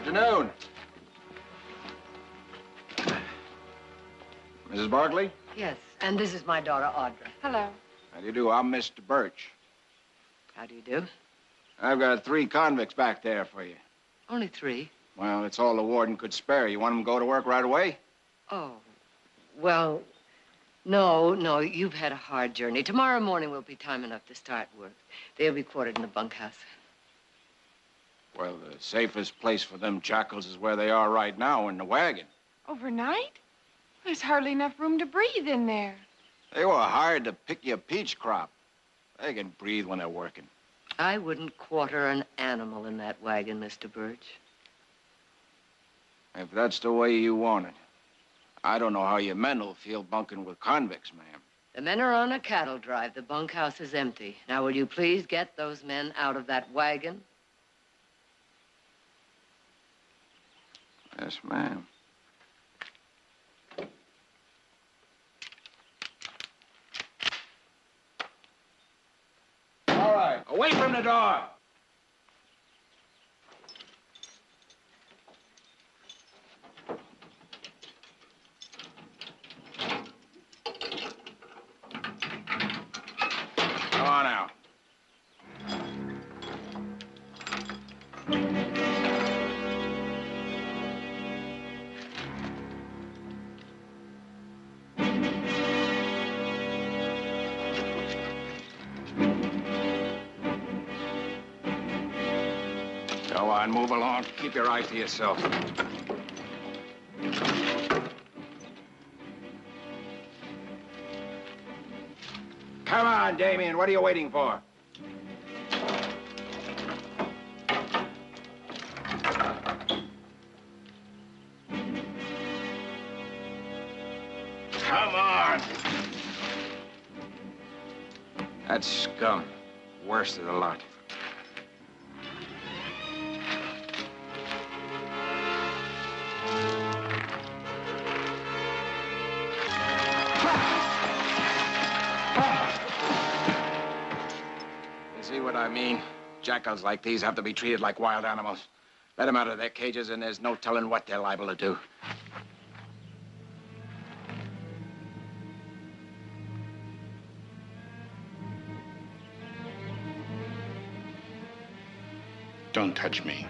Afternoon. Mrs. Barkley? Yes, and this is my daughter, Audra. Hello. How do you do? I'm Mr. Birch. How do you do? I've got 3 convicts back there for you. Only 3? Well, it's all the warden could spare. You want them to go to work right away? Oh, well, no, you've had a hard journey. Tomorrow morning will be time enough to start work. They'll be quartered in the bunkhouse. Well, the safest place for them jackals is where they are right now, in the wagon. Overnight? There's hardly enough room to breathe in there. They were hired to pick your peach crop. They can breathe when they're working. I wouldn't quarter an animal in that wagon, Mr. Birch. If that's the way you want it. I don't know how your men will feel bunking with convicts, ma'am. The men are on a cattle drive. The bunkhouse is empty. Now, will you please get those men out of that wagon? Yes, ma'am. All right, away from the door. Go on out. Go on, move along. Keep your eyes to yourself. Come on, Damien. What are you waiting for? Come on. That's scum. Worst of the lot. See what I mean? Jackals like these have to be treated like wild animals. Let them out of their cages and there's no telling what they're liable to do. Don't touch me.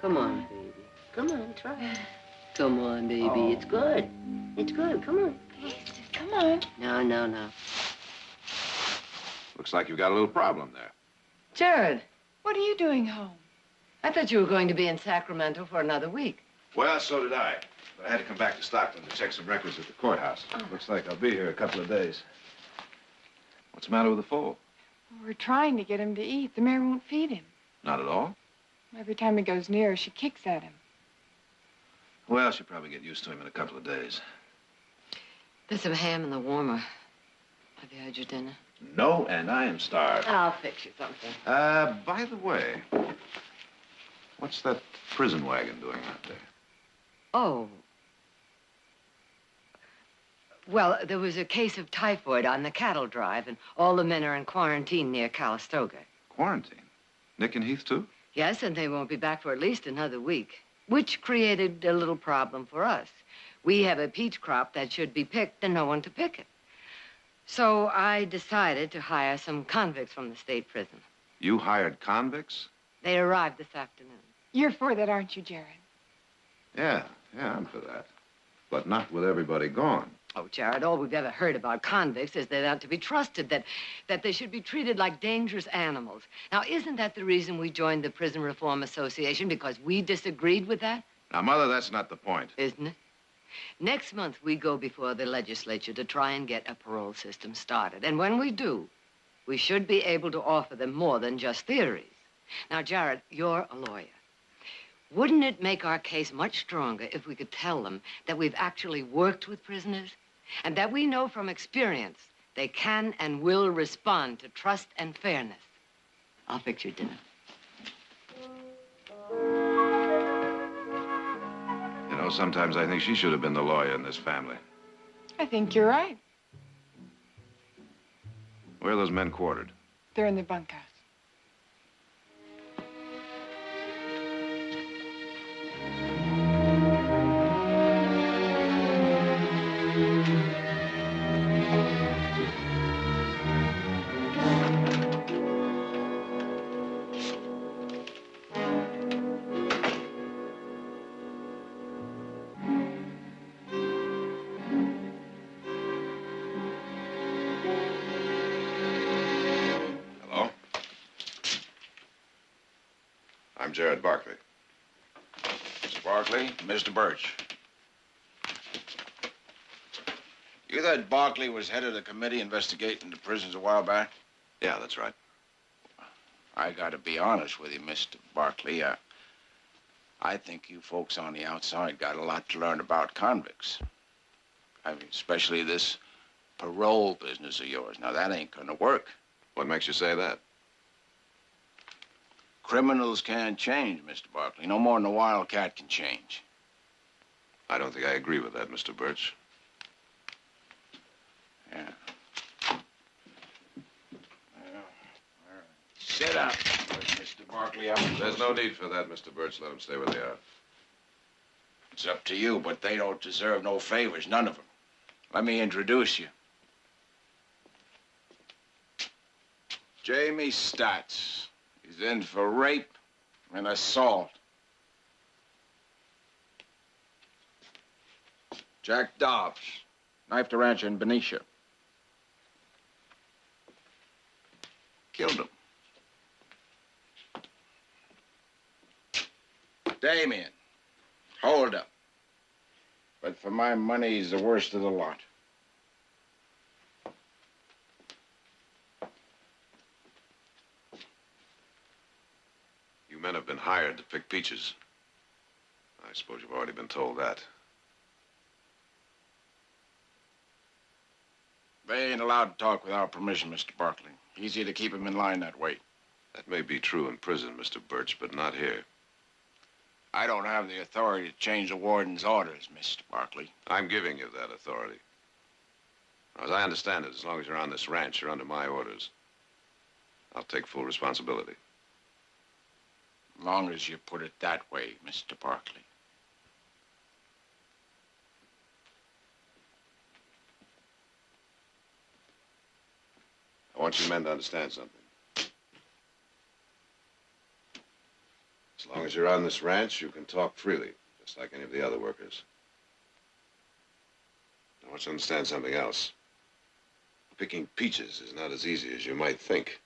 Come on, baby. Come on, try it. Come on, baby. It's good. It's good. Come on. Come on. No. Looks like you've got a little problem there. Jared, What are you doing home? I thought you were going to be in Sacramento for another week. Well, so did I. But I had to come back to Stockton to check some records at the courthouse. Looks like I'll be here a couple of days. What's the matter with the foal? We're trying to get him to eat. The mare won't feed him. Not at all. Every time he goes near her, she kicks at him. Well, she'll probably get used to him in a couple of days. There's some ham in the warmer. Have you had your dinner? No, and I am starved. I'll fix you something. By the way, what's that prison wagon doing out there? Oh. Well, there was a case of typhoid on the cattle drive, and all the men are in quarantine near Calistoga. Quarantine? Nick and Heath, too? Yes, and they won't be back for at least another week, which created a little problem for us. We have a peach crop that should be picked and no one to pick it. So I decided to hire some convicts from the state prison. You hired convicts? They arrived this afternoon. You're for that, aren't you, Jared? Yeah, I'm for that. But not with everybody gone. Oh, Jared, all we've ever heard about convicts is they're not to be trusted, that they should be treated like dangerous animals. Now, isn't that the reason we joined the Prison Reform Association? Because we disagreed with that? Now, Mother, that's not the point. Isn't it? Next month, we go before the legislature to try and get a parole system started. And when we do, we should be able to offer them more than just theories. Now, Jared, you're a lawyer. Wouldn't it make our case much stronger if we could tell them that we've actually worked with prisoners and that we know from experience they can and will respond to trust and fairness? I'll fix your dinner. You know, sometimes I think she should have been the lawyer in this family. I think you're right. Where are those men quartered? They're in the bunkhouse. I'm Jared Barkley. Mr. Barkley, Mr. Birch. You that Barkley was head of the committee investigating the prisons a while back? Yeah, that's right. I gotta be honest with you, Mr. Barkley. I think you folks on the outside got a lot to learn about convicts. I mean, especially this parole business of yours. Now, that ain't gonna work. What makes you say that? Criminals can't change, Mr. Barkley. No more than a wildcat can change. I don't think I agree with that, Mr. Birch. Yeah. Well, all right. Sit up, Mr. Barkley. There's no need for that, Mr. Birch. Let them stay where they are. It's up to you, but they don't deserve no favors, none of them. Let me introduce you. Jamie Stats. He's in for rape and assault. Jack Dobbs, knifed a rancher in Benicia. Killed him. Damien, hold up. But for my money, he's the worst of the lot. You men have been hired to pick peaches. I suppose you've already been told that. They ain't allowed to talk without permission, Mr. Barkley. Easy to keep them in line that way. That may be true in prison, Mr. Birch, but not here. I don't have the authority to change the warden's orders, Mr. Barkley. I'm giving you that authority. Now, as I understand it, as long as you're on this ranch, you're under my orders. I'll take full responsibility. As long as you put it that way, Mr. Barkley. I want you men to understand something. As long as you're on this ranch, you can talk freely, just like any of the other workers. I want you to understand something else. Picking peaches is not as easy as you might think.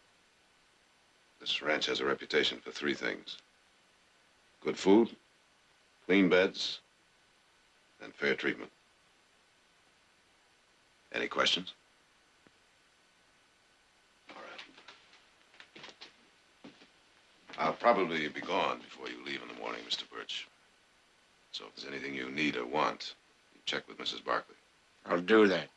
This ranch has a reputation for three things: good food, clean beds, and fair treatment. Any questions? All right. I'll probably be gone before you leave in the morning, Mr. Birch. So if there's anything you need or want, you check with Mrs. Barkley. I'll do that.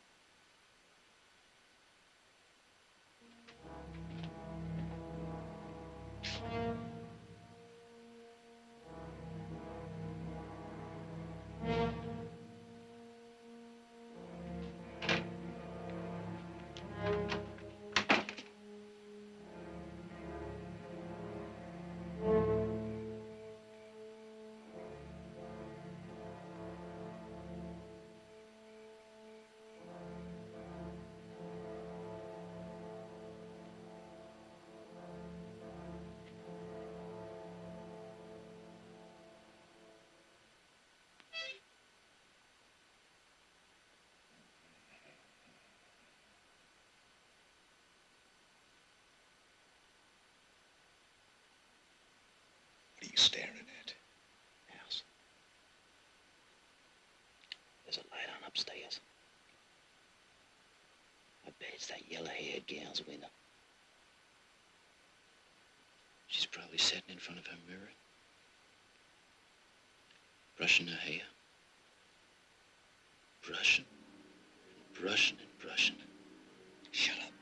you staring at? House. There's a light on upstairs. I bet it's that yellow-haired gal's window. She's probably sitting in front of her mirror, brushing her hair. Brushing, and brushing, and brushing. Shut up.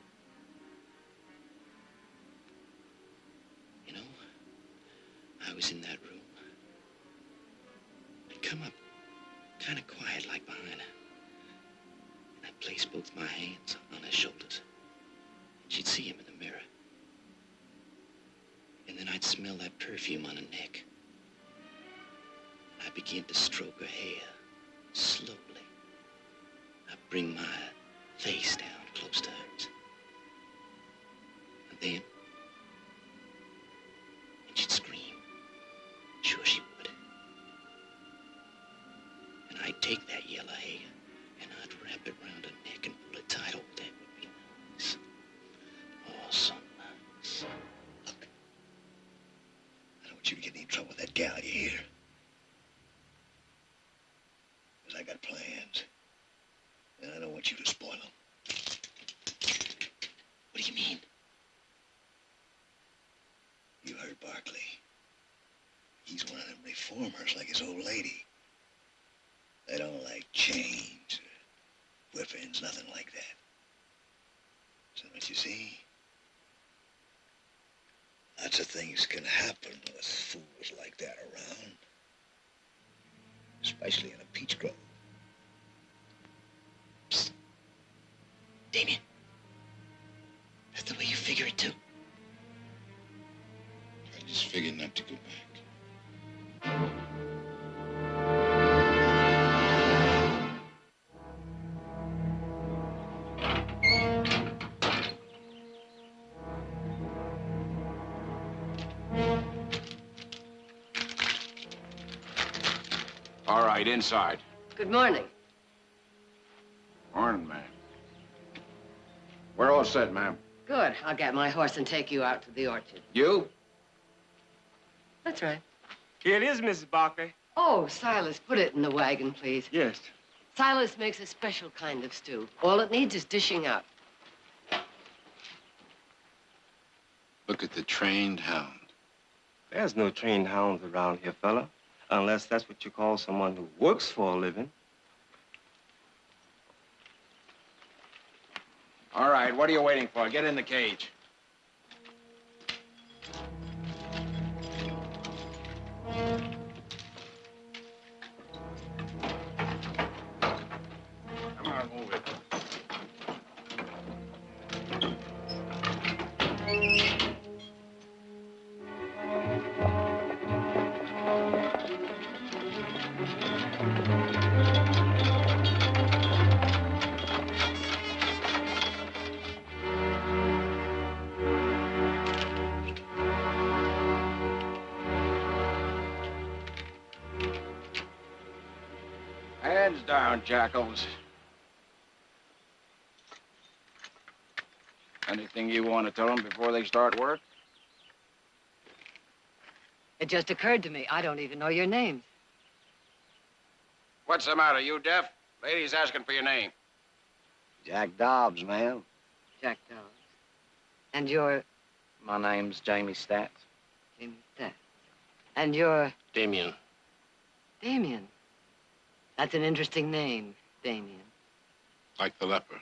You know, I was in that room. I'd come up kind of quiet like behind her. And I'd place both my hands on her shoulders. And she'd see him in the mirror. And then I'd smell that perfume on her neck. I began to stroke her hair, slowly. I'd bring my face down close to hers. And then, and she'd scream. Sure she would. And I'd take that yellow hair, and I'd wrap it around her neck and pull it tight. Oh, that would be nice. Oh, so nice. Look, I don't want you to get in any trouble with that gal, you hear? Because I got plans. And I don't want you to spoil them. What do you mean? You heard Barkley. He's one of them reformers like his old lady. They don't like chains or whippings, nothing like that. So what you see? Lots of things can happen with fools like that around. Especially in a peach grove. Psst. Damien. That's the way you figure it, too. I just figured not to go back. All right, inside. Good morning. Morning, ma'am. We're all set, ma'am. Good. I'll get my horse and take you out to the orchard. You? That's right. Here it is, Mrs. Barkley. Oh, Silas, put it in the wagon, please. Yes. Silas makes a special kind of stew. All it needs is dishing up. Look at the trained hound. There's no trained hounds around here, fella. Unless that's what you call someone who works for a living. All right, what are you waiting for? Get in the cage. Come on, move it. Hands down, jackals. Anything you want to tell them before they start work? It just occurred to me. I don't even know your names. What's the matter, you deaf? Lady's asking for your name. Jack Dobbs, ma'am. Jack Dobbs. And you're My name's Jamie Stats. Jimmy Stats. And you're Damien. Damien. That's an interesting name, Damien. Like the leper.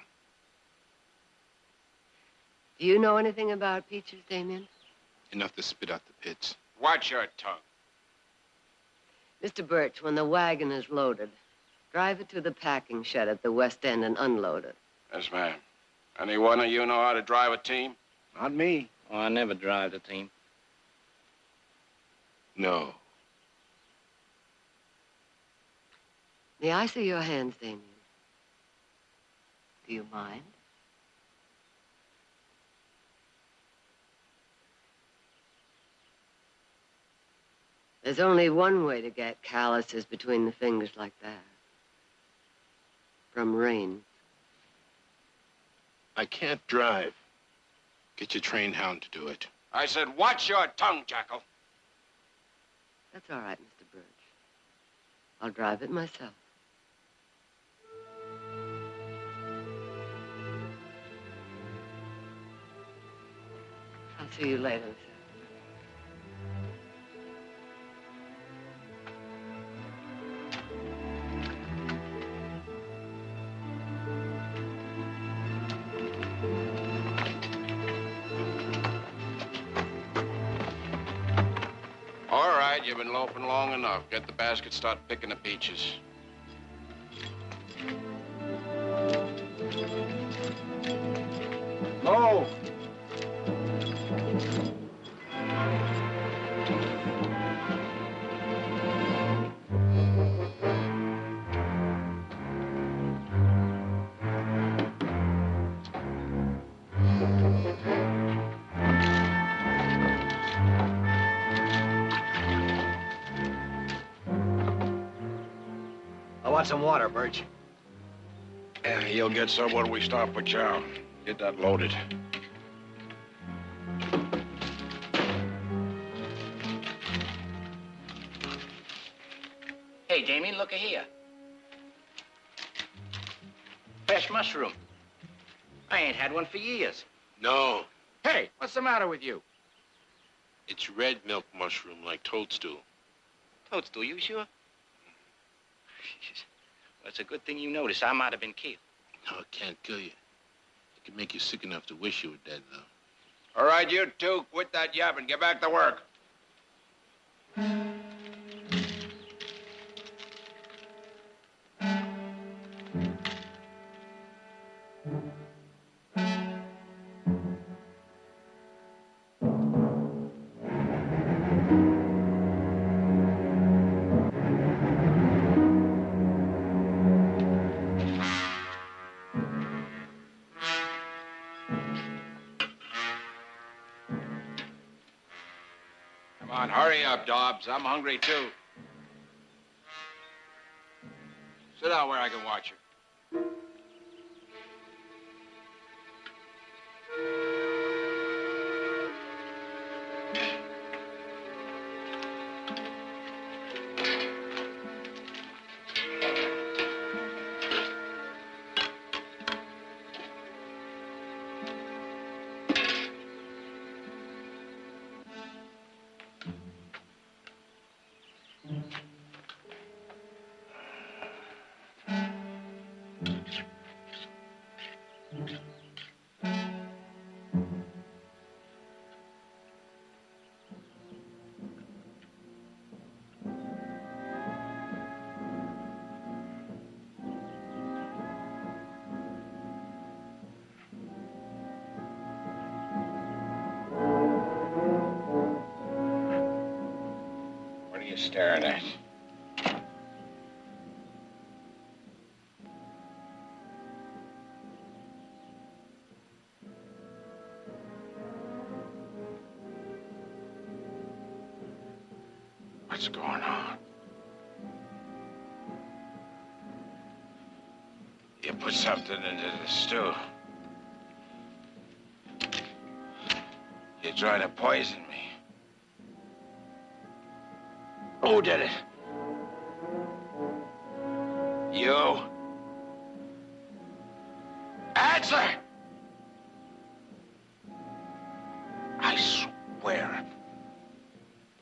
Do you know anything about peaches, Damien? Enough to spit out the pits. Watch your tongue. Mr. Birch, when the wagon is loaded, drive it to the packing shed at the West End and unload it. Yes, ma'am. Any one of you know how to drive a team? Not me. Oh, I never drive a team. No. May I see your hands, Damien? Do you mind? There's only one way to get calluses between the fingers like that. From rain. I can't drive. Get your trained hound to do it. I said, watch your tongue, jackal. That's all right, Mr. Birch. I'll drive it myself. I'll see you later this afternoon. All right, you've been loafing long enough. Get the basket, start picking the peaches. Go! I want some water, Birch. Yeah, you'll get some when we stop for chow. Get that loaded. Hey, Jamie, look here. Fresh mushroom. I ain't had one for years. No, Hey, what's the matter with you? it's red milk mushroom like toadstool. Toadstool, you sure? Well, it's a good thing you noticed. I might have been killed. No, it can't kill you. It can make you sick enough to wish you were dead, though. All right, you two, quit that yapping. Get back to work. Come on, hurry up, Dobbs. I'm hungry, too. Sit down where I can watch you. What are you staring at? What's going on? You put something into the stew. You're trying to poison me. Who did it? You? Answer! I swear,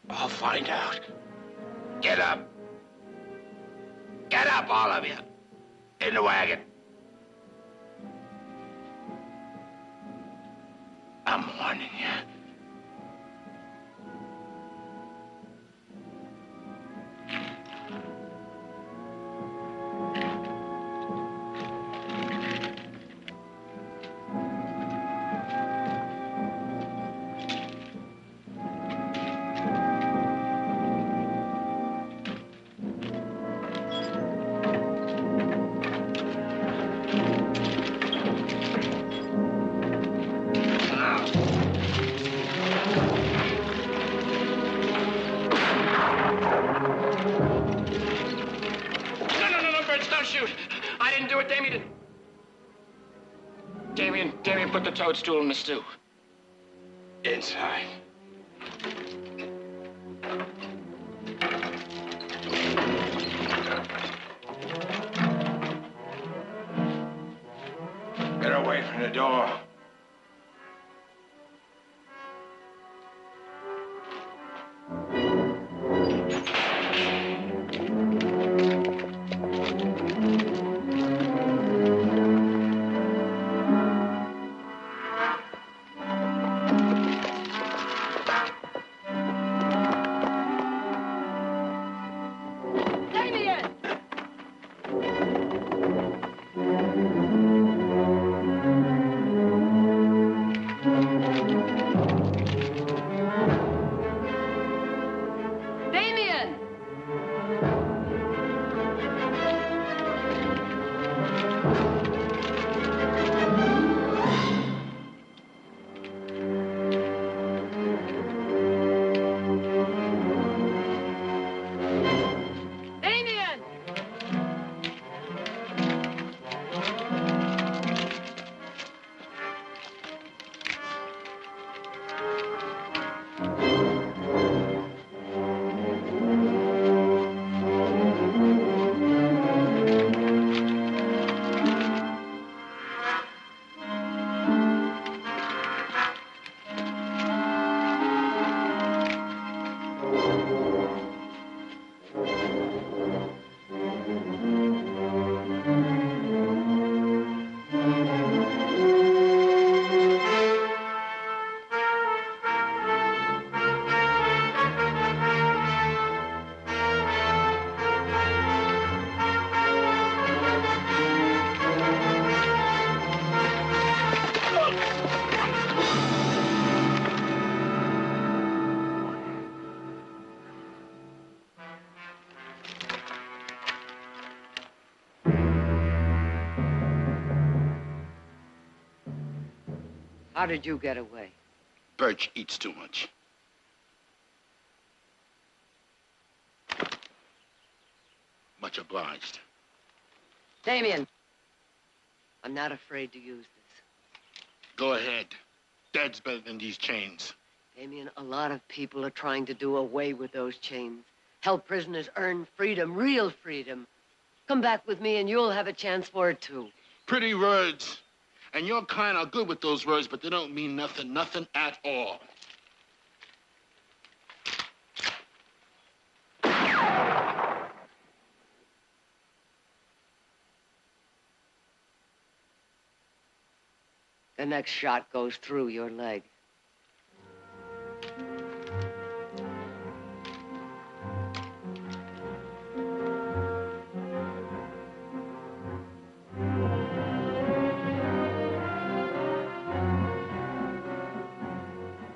I'll find out. Get up. Get up, all of you. In the wagon. I'm warning you. Damien, put the toadstool in the stew. Inside. Get away from the door. How did you get away? Birch eats too much. Much obliged. Damien, I'm not afraid to use this. Go ahead. Dead's better than these chains. Damien, a lot of people are trying to do away with those chains. Help prisoners earn freedom, real freedom. Come back with me and you'll have a chance for it too. Pretty words. And your kind are good with those words, but they don't mean nothing, nothing at all. The next shot goes through your leg.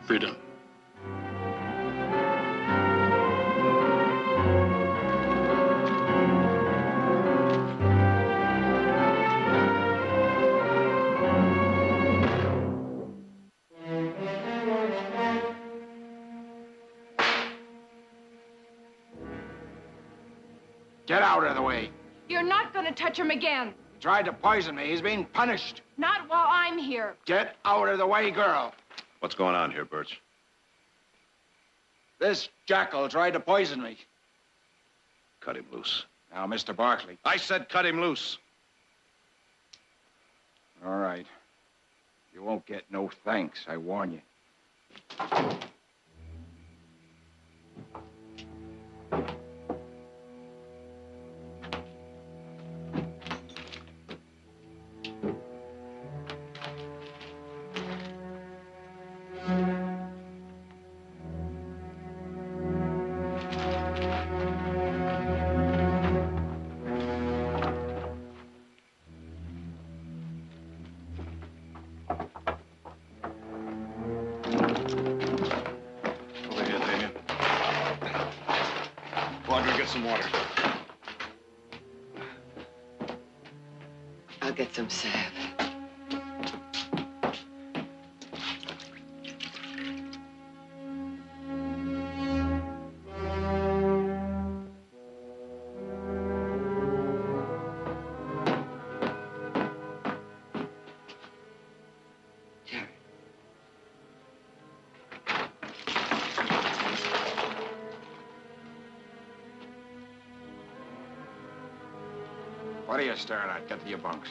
Freedom. Get out of the way. You're not going to touch him again. He tried to poison me. He's being punished. Not while I'm here. Get out of the way, girl. What's going on here, Birch? This jackal tried to poison me. Cut him loose. Now, Mr. Barkley. I said cut him loose. All right. You won't get no thanks, I warn you. Some water. I'll get some salve. What are you staring at? Get to your bunks.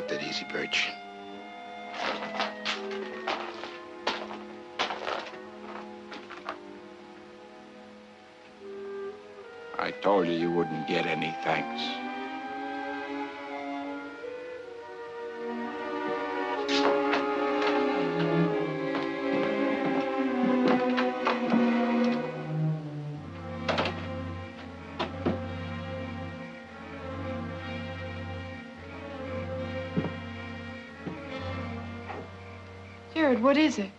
Cut that easy, Birch. I told you you wouldn't get any thanks. Jared, what is it?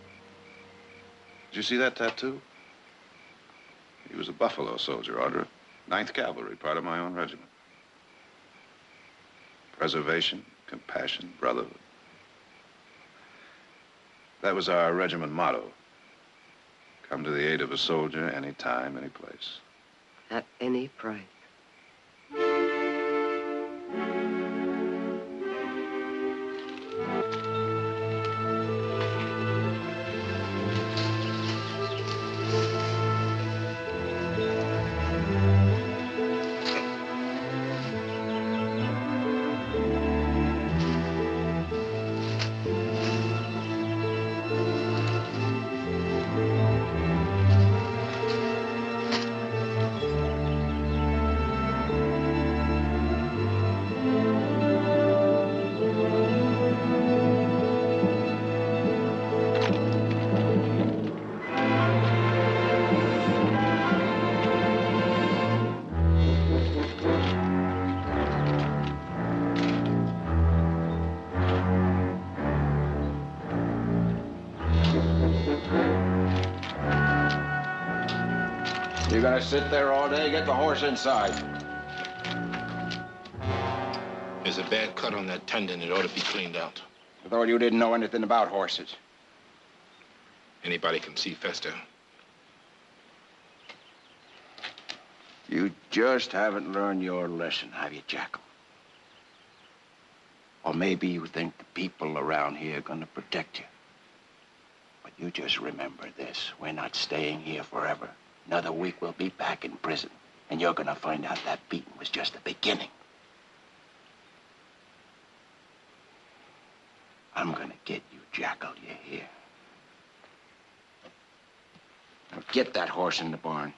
Did you see that tattoo? He was a Buffalo soldier, Audra. 9th Cavalry, part of my own regiment. Preservation, compassion, brotherhood. That was our regiment motto. Come to the aid of a soldier anytime, any place. At any price. You're gonna sit there all day? Get the horse inside. There's a bad cut on that tendon. It ought to be cleaned out. I thought you didn't know anything about horses. Anybody can see Fester. You just haven't learned your lesson, have you, Jackal? Or maybe you think the people around here are gonna protect you. But you just remember this. We're not staying here forever. Another week we'll be back in prison. And you're gonna find out that beating was just the beginning. I'm gonna get you, Jackal, you hear? Now get that horse in the barn.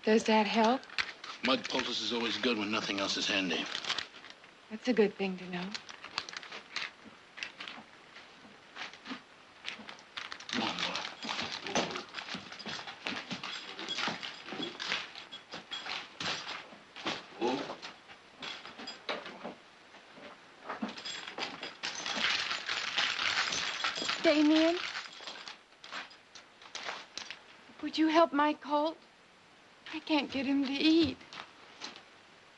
Does that help? Mud poultice is always good when nothing else is handy. That's a good thing to know. Come on, boy. Damien? Would you help my colt? I can't get him to eat.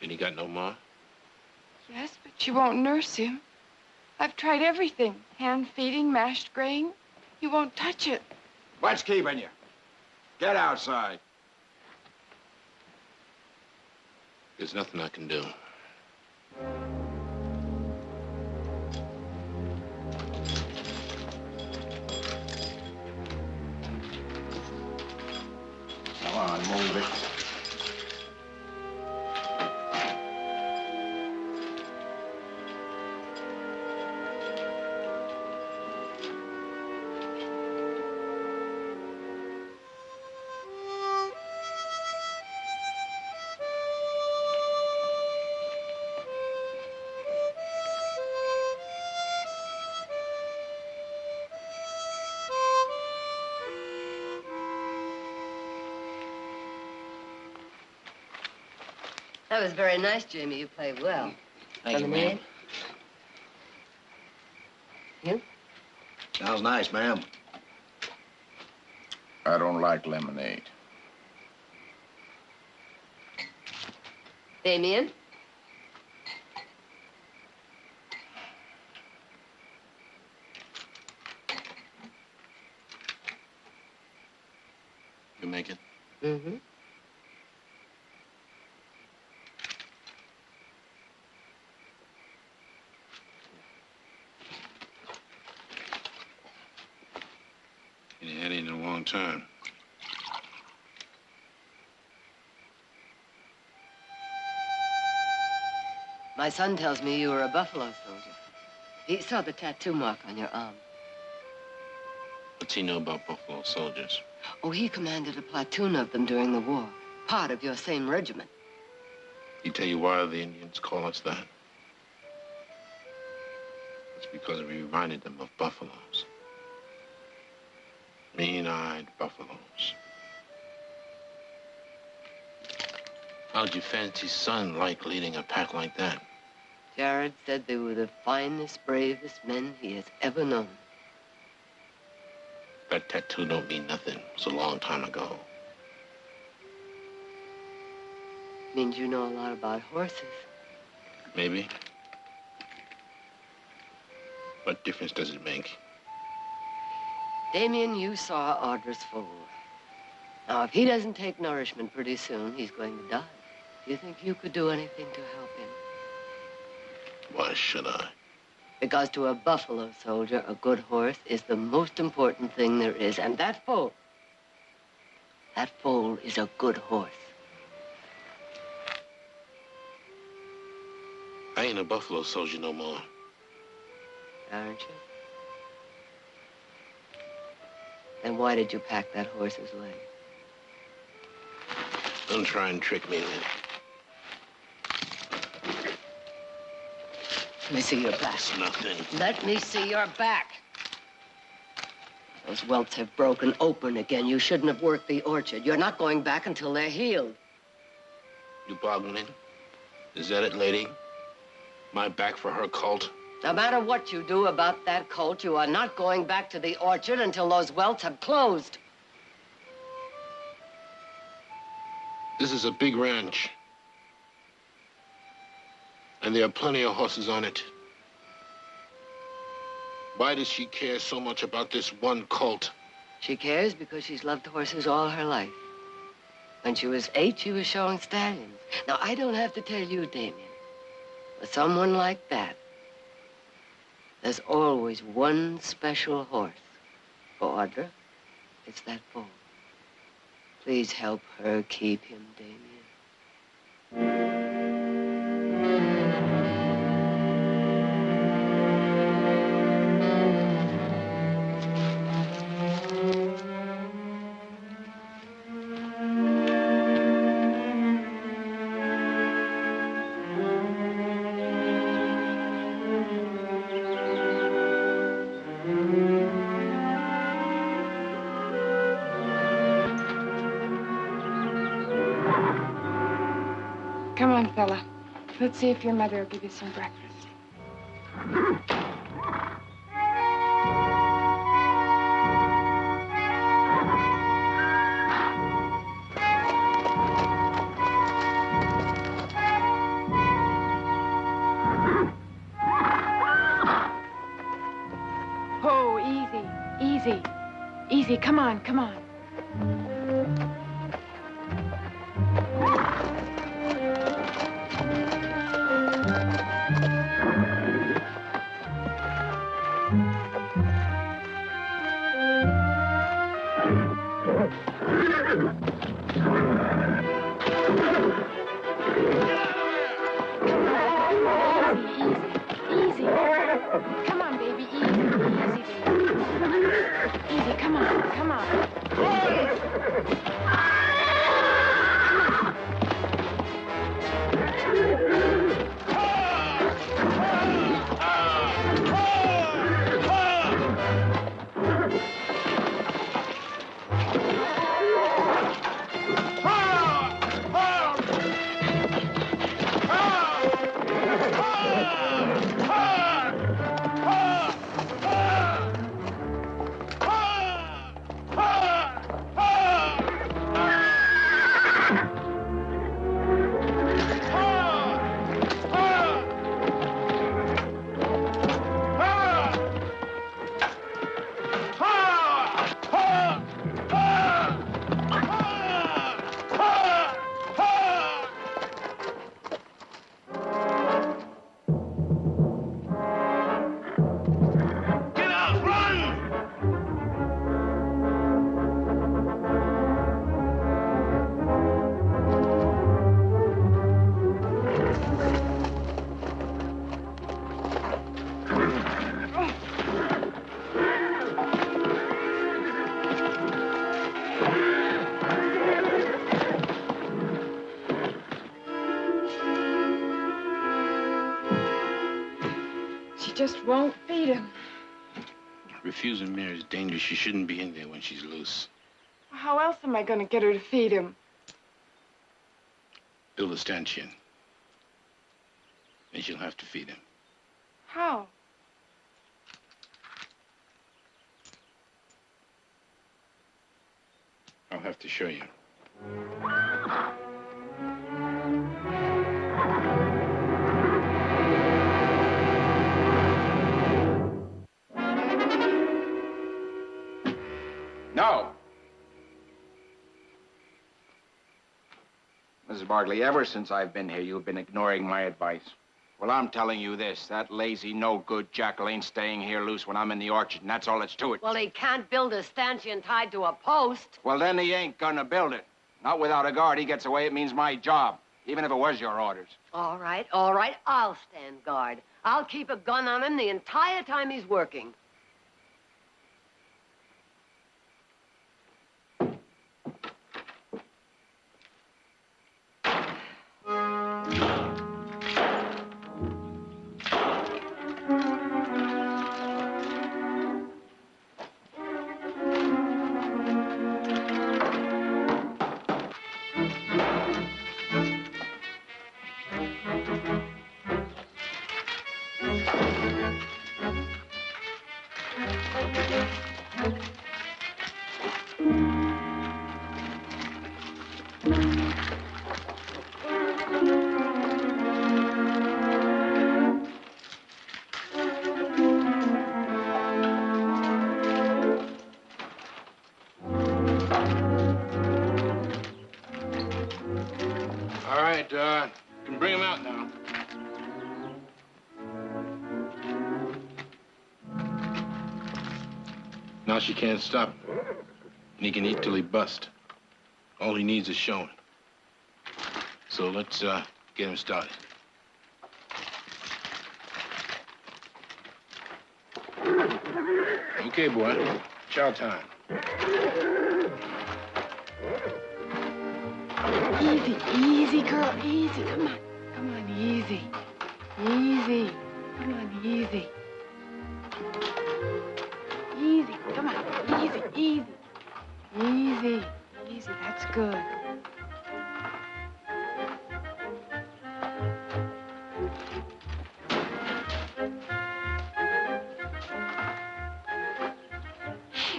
And he got no ma? Yes, but she won't nurse him. I've tried everything. Hand feeding, mashed grain. He won't touch it. What's keeping you? Get outside. There's nothing I can do. Come on, move it. That was very nice, Jamie. You played well. Thank you, ma'am. You? Sounds nice, ma'am. I don't like lemonade. Damien? You make it? Mm-hmm. You had it in a long time. My son tells me you were a Buffalo soldier. He saw the tattoo mark on your arm. What's he know about Buffalo soldiers? Oh, he commanded a platoon of them during the war. Part of your same regiment. He tell you why the Indians call us that? It's because we reminded them of buffaloes. Mean-eyed buffaloes. How'd your fancy son like leading a pack like that? Jared said they were the finest, bravest men he has ever known. That tattoo don't mean nothing. It was a long time ago. Means you know a lot about horses. Maybe. What difference does it make? Damien, you saw Audra's foal. Now, if he doesn't take nourishment pretty soon, he's going to die. Do you think you could do anything to help him? Why should I? Because to a buffalo soldier, a good horse is the most important thing there is. And that foal is a good horse. I ain't a buffalo soldier no more. Aren't you? Then why did you pack that horse's leg? Don't try and trick me, Lynn. Let me see your back. It's nothing. Let me see your back. Those welts have broken open again. You shouldn't have worked the orchard. You're not going back until they're healed. You bargaining? Is that it, lady? My back for her cult? No matter what you do about that colt, you are not going back to the orchard until those welts have closed. This is a big ranch. And there are plenty of horses on it. Why does she care so much about this one colt? She cares because she's loved horses all her life. When she was 8, she was showing stallions. Now, I don't have to tell you, Damien. For someone like that, there's always one special horse. For Audra, it's that foal. Please help her keep him, Damien. Come on, fella. Let's see if your mother will give you some breakfast. Oh, easy, easy, easy. Come on, come on. Easy. Come on, baby. Easy, baby. Easy, come on, come on. She just won't feed him. Refusing Mary is dangerous. She shouldn't be in there when she's loose. How else am I going to get her to feed him? Build a stanchion. Then she'll have to feed him. How? I'll have to show you. No. Mrs. Barkley, ever since I've been here, you've been ignoring my advice. Well, I'm telling you this. That lazy, no-good jackal ain't staying here loose when I'm in the orchard, and that's all that's to it. Well, he can't build a stanchion tied to a post. Well, then he ain't gonna build it. Not without a guard. He gets away, it means my job. Even if it was your orders. All right. I'll stand guard. I'll keep a gun on him the entire time he's working. All right, you can bring him out now. Now she can't stop him. And he can eat till he busts. All he needs is showing. So let's get him started. Okay, boy. Chow time. Easy, easy, girl, easy. Come on. Come on, easy. Easy. Come on, easy. Easy. Come on, easy, easy. Easy. Easy, that's good.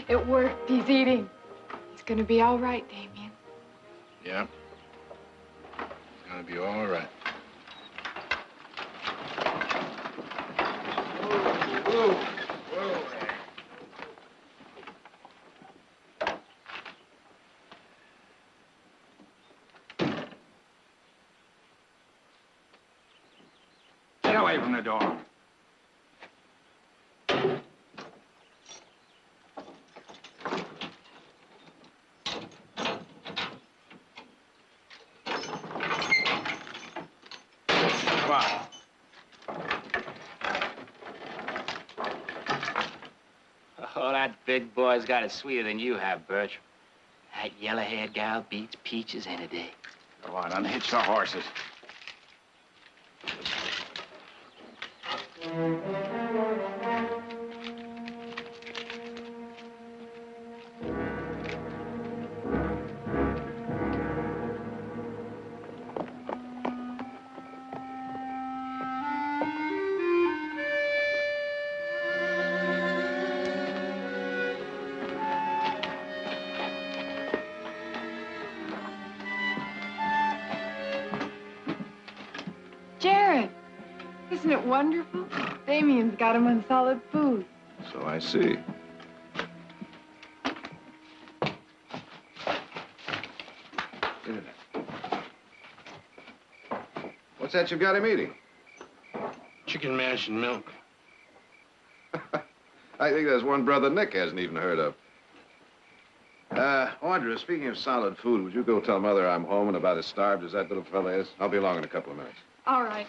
It worked. He's eating. It's gonna be all right, Damien. Yeah. It's gonna be all right. Whoa. Whoa. Get away from the door. Come on. Oh, that big boy's got it sweeter than you have, Bertram. That yellow-haired gal beats peaches any day. Come on, unhitch the horses. it wonderful? Damien's got him on solid food. So I see. What's that you've got him eating? Chicken mash and milk. I think there's one brother Nick hasn't even heard of. Audra, speaking of solid food, would you go tell Mother I'm home and about as starved as that little fella is? I'll be along in a couple of minutes. All right.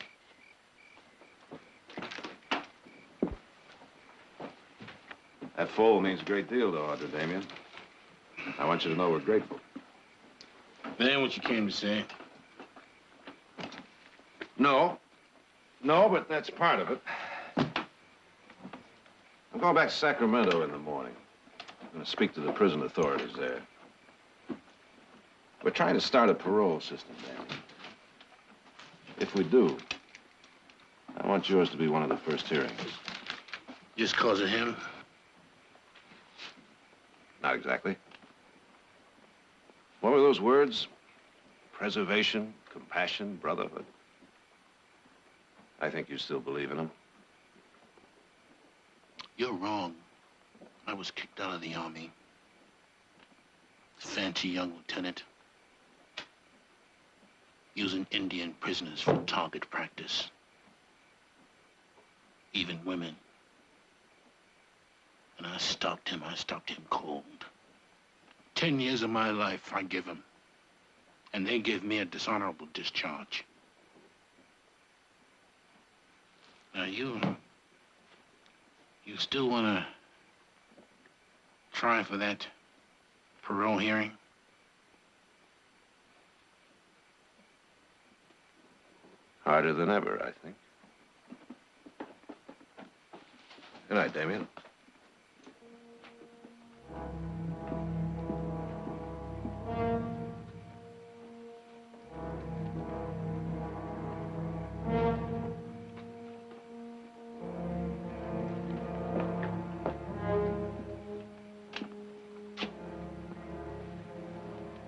That foal means a great deal to Audra, Damien. I want you to know we're grateful. That ain't what you came to say. No, but that's part of it. I'm going back to Sacramento in the morning. I'm going to speak to the prison authorities there. We're trying to start a parole system, Damien. If we do, I want yours to be one of the first hearings. Just cause of him? Not exactly. What were those words? Preservation, compassion, brotherhood. I think you still believe in them. You're wrong. I was kicked out of the Army. Fancy young lieutenant. Using Indian prisoners for target practice. Even women. And I stopped him cold. 10 years of my life I give him. And they give me a dishonorable discharge. Now you still want to try for that parole hearing? Harder than ever, I think. Good night, Damien.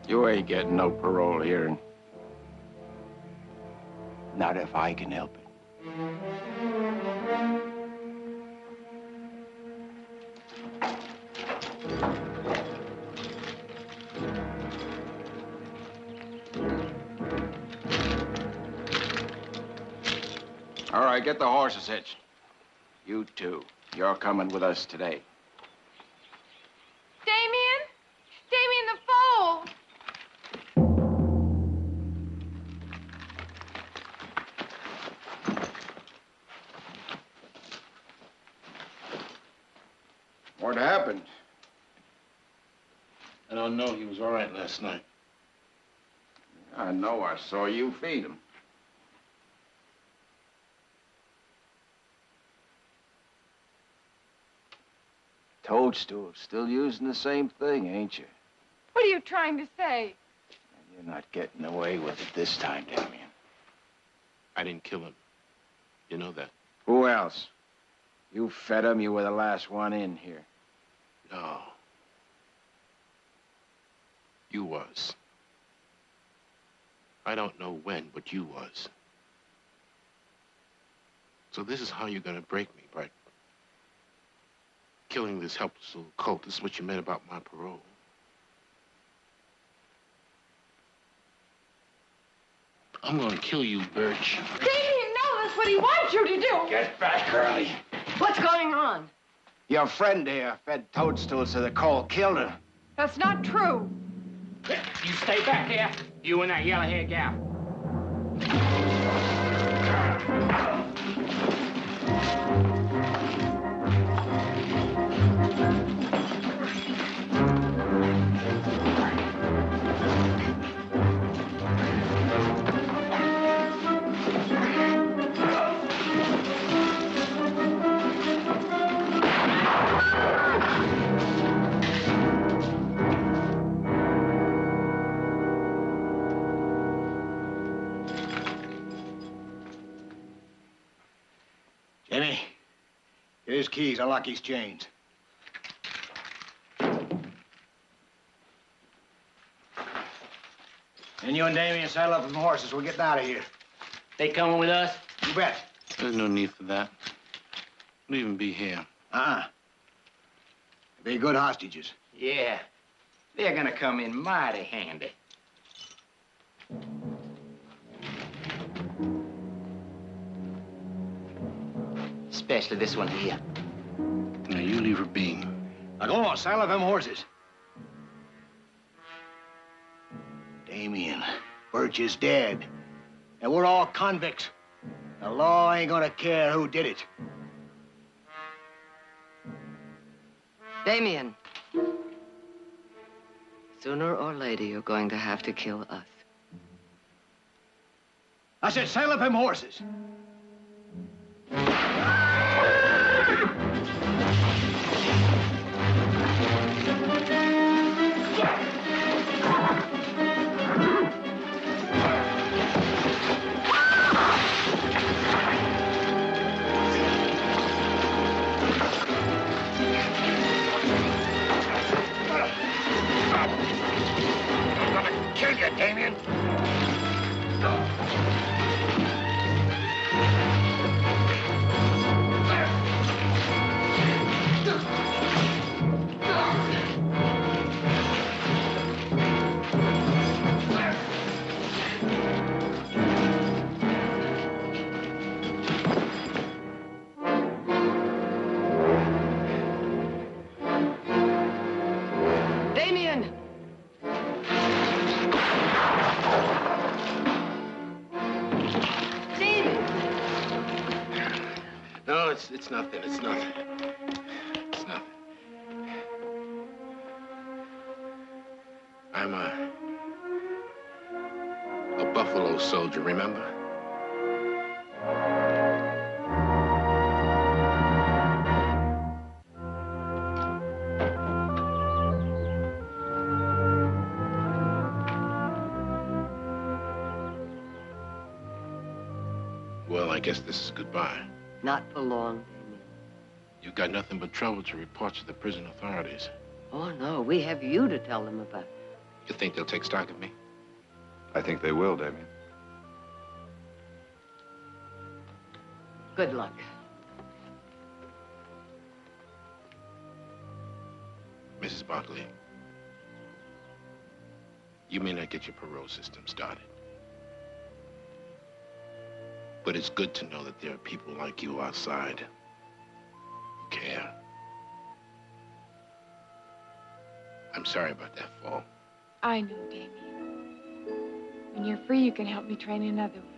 You ain't getting no parole hearing. Not if I can help it. All right, get the horses hitched. You two, you're coming with us today. Damien? Damien the foal! What happened? I don't know. He was all right last night. I know I saw you feed him. Toadstool, still using the same thing, ain't you? What are you trying to say? You're not getting away with it this time, Damien. I didn't kill him. You know that. Who else? You fed him, you were the last one in here. No. You was. I don't know when, but you was. So this is how you're gonna break me, by killing this helpless little colt. This is what you meant about my parole. I'm gonna kill you, Birch. Damien, no, that's what he wants you to do. Get back, Curly. What's going on? Your friend here fed toadstools to the colt, killed her. That's not true. You stay back here. You and that yellow-haired gal. Jimmy, get his keys, unlock his chains. And you and Damien saddle up with the horses. We're getting out of here. They coming with us? You bet. There's no need for that. We'll even be here. They're good hostages. Yeah. They're gonna come in mighty handy. Especially this one here. Now, you leave her be. Now, go on, saddle up them horses. Damien, Birch is dead. And we're all convicts. The law ain't gonna care who did it. Damien. Sooner or later, you're going to have to kill us. I said saddle up them horses. Kill you, Damien. Damien! No, it's nothing. It's nothing. It's nothing. I'm a buffalo soldier, remember? Well, I guess this is goodbye. Not for long, Damien. You've got nothing but trouble to report to the prison authorities. Oh, no, we have you to tell them about. You think they'll take stock of me? I think they will, Damien. Good luck. Mrs. Barkley, you may not get your parole system started. But it's good to know that there are people like you outside who care. I'm sorry about that fall. I know, Damien. When you're free, you can help me train another one.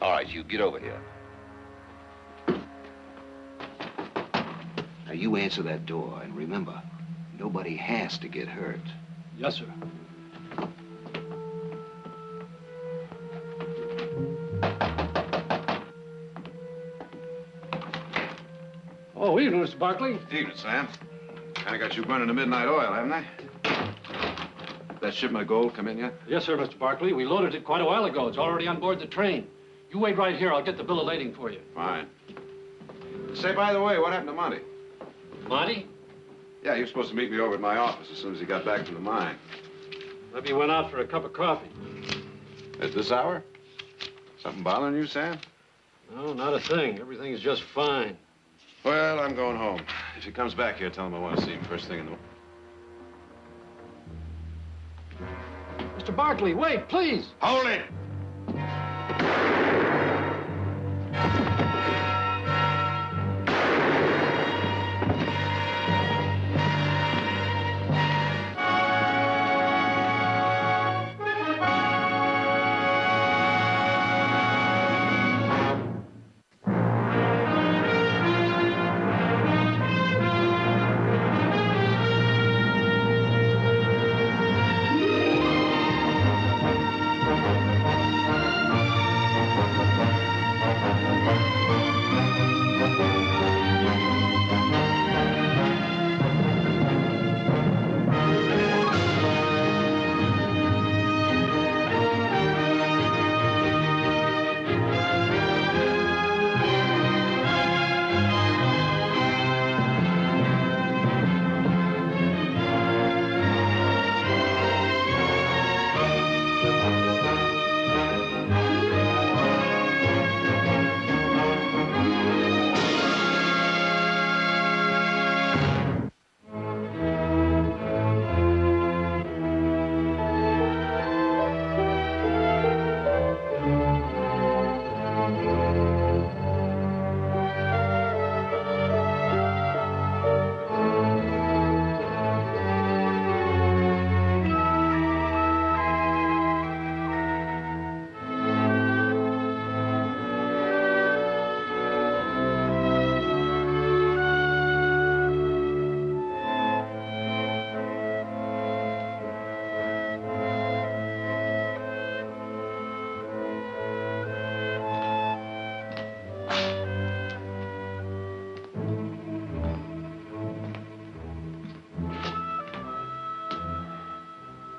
All right, you get over here. Now, you answer that door, and remember, nobody has to get hurt. Yes, sir. Oh, evening, Mr. Barkley. Evening, Sam. Kind of got you burning the midnight oil, haven't I? That shipment of gold come in yet? Yes, sir, Mr. Barkley. We loaded it quite a while ago. It's already on board the train. You wait right here. I'll get the bill of lading for you. Fine. Say, by the way, what happened to Monty? Monty? Yeah, he was supposed to meet me over at my office as soon as he got back from the mine. Maybe he went out for a cup of coffee. At this hour? Something bothering you, Sam? No, not a thing. Everything's just fine. Well, I'm going home. If he comes back here, tell him I want to see him first thing in the morning. Mr. Barkley, wait, please. Hold it!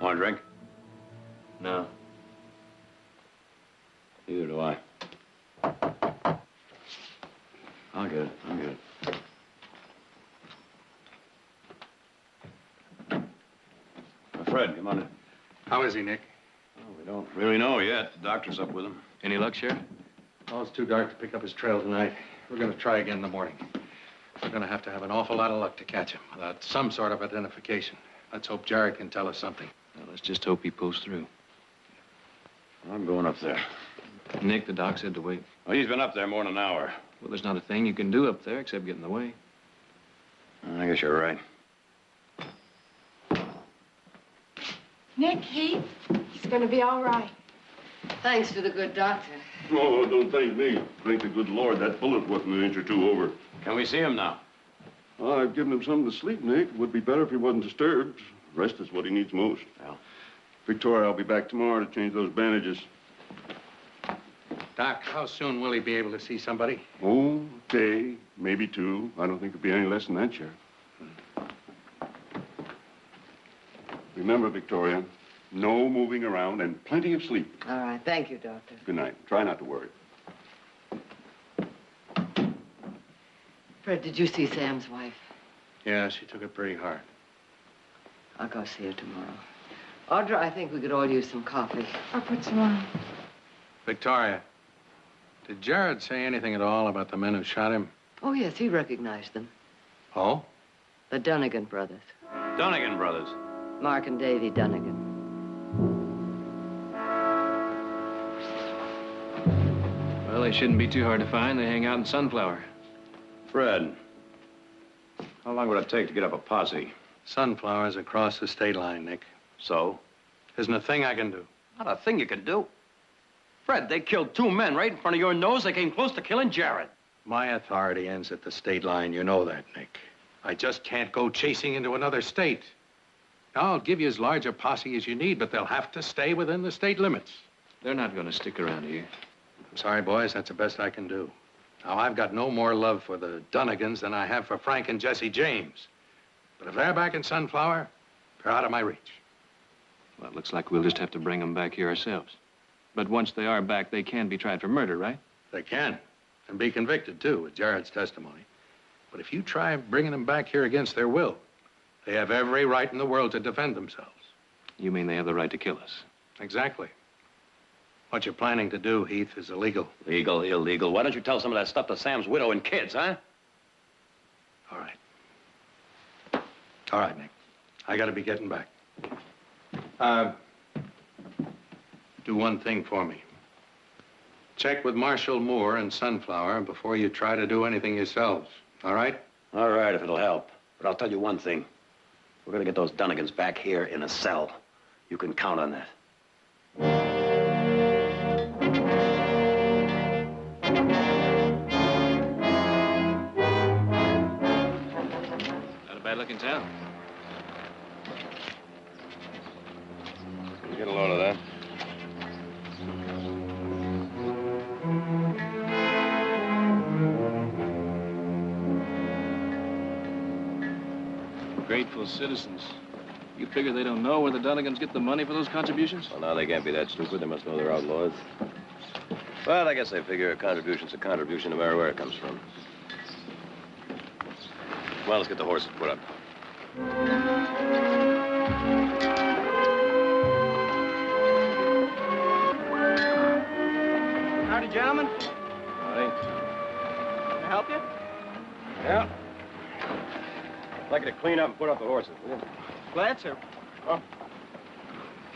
Want a drink? No. Neither do I. I'll get it. I'm good. Fred, come on in. How is he, Nick? Oh, we don't really know yet. The doctor's up with him. Any luck, Sheriff? Oh, it's too dark to pick up his trail tonight. We're going to try again in the morning. We're going to have an awful lot of luck to catch him without some sort of identification. Let's hope Jared can tell us something. Well, let's just hope he pulls through. I'm going up there. Nick, the doc said to wait. Well, he's been up there more than an hour. Well, there's not a thing you can do up there except get in the way. I guess you're right. Nick, Heath, he's going to be all right. Thanks to the good doctor. Oh, don't thank me. Thank the good Lord that bullet wasn't an inch or two over. Can we see him now? Well, I've given him something to sleep, Nick. Would be better if he wasn't disturbed. Rest is what he needs most. Well. Victoria, I'll be back tomorrow to change those bandages. Doc, how soon will he be able to see somebody? Oh, a day, maybe two. I don't think it'll be any less than that, Sheriff. Remember, Victoria, no moving around and plenty of sleep. All right. Thank you, Doctor. Good night. Try not to worry. Fred, did you see Sam's wife? Yeah, she took it pretty hard. I'll go see her tomorrow. Audra, I think we could all use some coffee. I'll put some on. Victoria, did Jared say anything at all about the men who shot him? Oh, yes, he recognized them. Oh? The Dunnigan brothers. Dunnigan brothers? Mark and Davy Dunnigan. Well, they shouldn't be too hard to find. They hang out in Sunflower. Fred, how long would it take to get up a posse? Sunflower's across the state line, Nick. So? Isn't a thing I can do. Not a thing you can do. Fred, they killed 2 men right in front of your nose. They came close to killing Jared. My authority ends at the state line. You know that, Nick. I just can't go chasing into another state. Now, I'll give you as large a posse as you need, but they'll have to stay within the state limits. They're not going to stick around here. I'm sorry, boys. That's the best I can do. Now, I've got no more love for the Dunnigans than I have for Frank and Jesse James. But if they're back in Sunflower, they're out of my reach. Well, it looks like we'll just have to bring them back here ourselves. But once they are back, they can be tried for murder, right? They can. And be convicted, too, with Jared's testimony. But if you try bringing them back here against their will, they have every right in the world to defend themselves. You mean they have the right to kill us? Exactly. What you're planning to do, Heath, is illegal. Legal, illegal. Why don't you tell some of that stuff to Sam's widow and kids, huh? All right. All right, Nick. I gotta be getting back. Do one thing for me. Check with Marshal Moore and Sunflower before you try to do anything yourselves, all right? All right, if it'll help. But I'll tell you one thing. We're gonna get those Dunnigans back here in a cell. You can count on that. Not a bad looking town. Get a load of that. Grateful citizens. You figure they don't know where the Dunnigans get the money for those contributions? Well, now they can't be that stupid. They must know they're outlaws. Well, I guess they figure a contribution's a contribution no matter where it comes from. Come on, let's get the horses put up. Howdy, gentlemen. Howdy. Can I help you? Yeah. I'd like you to clean up and put up the horses, will you? Glad to. Oh.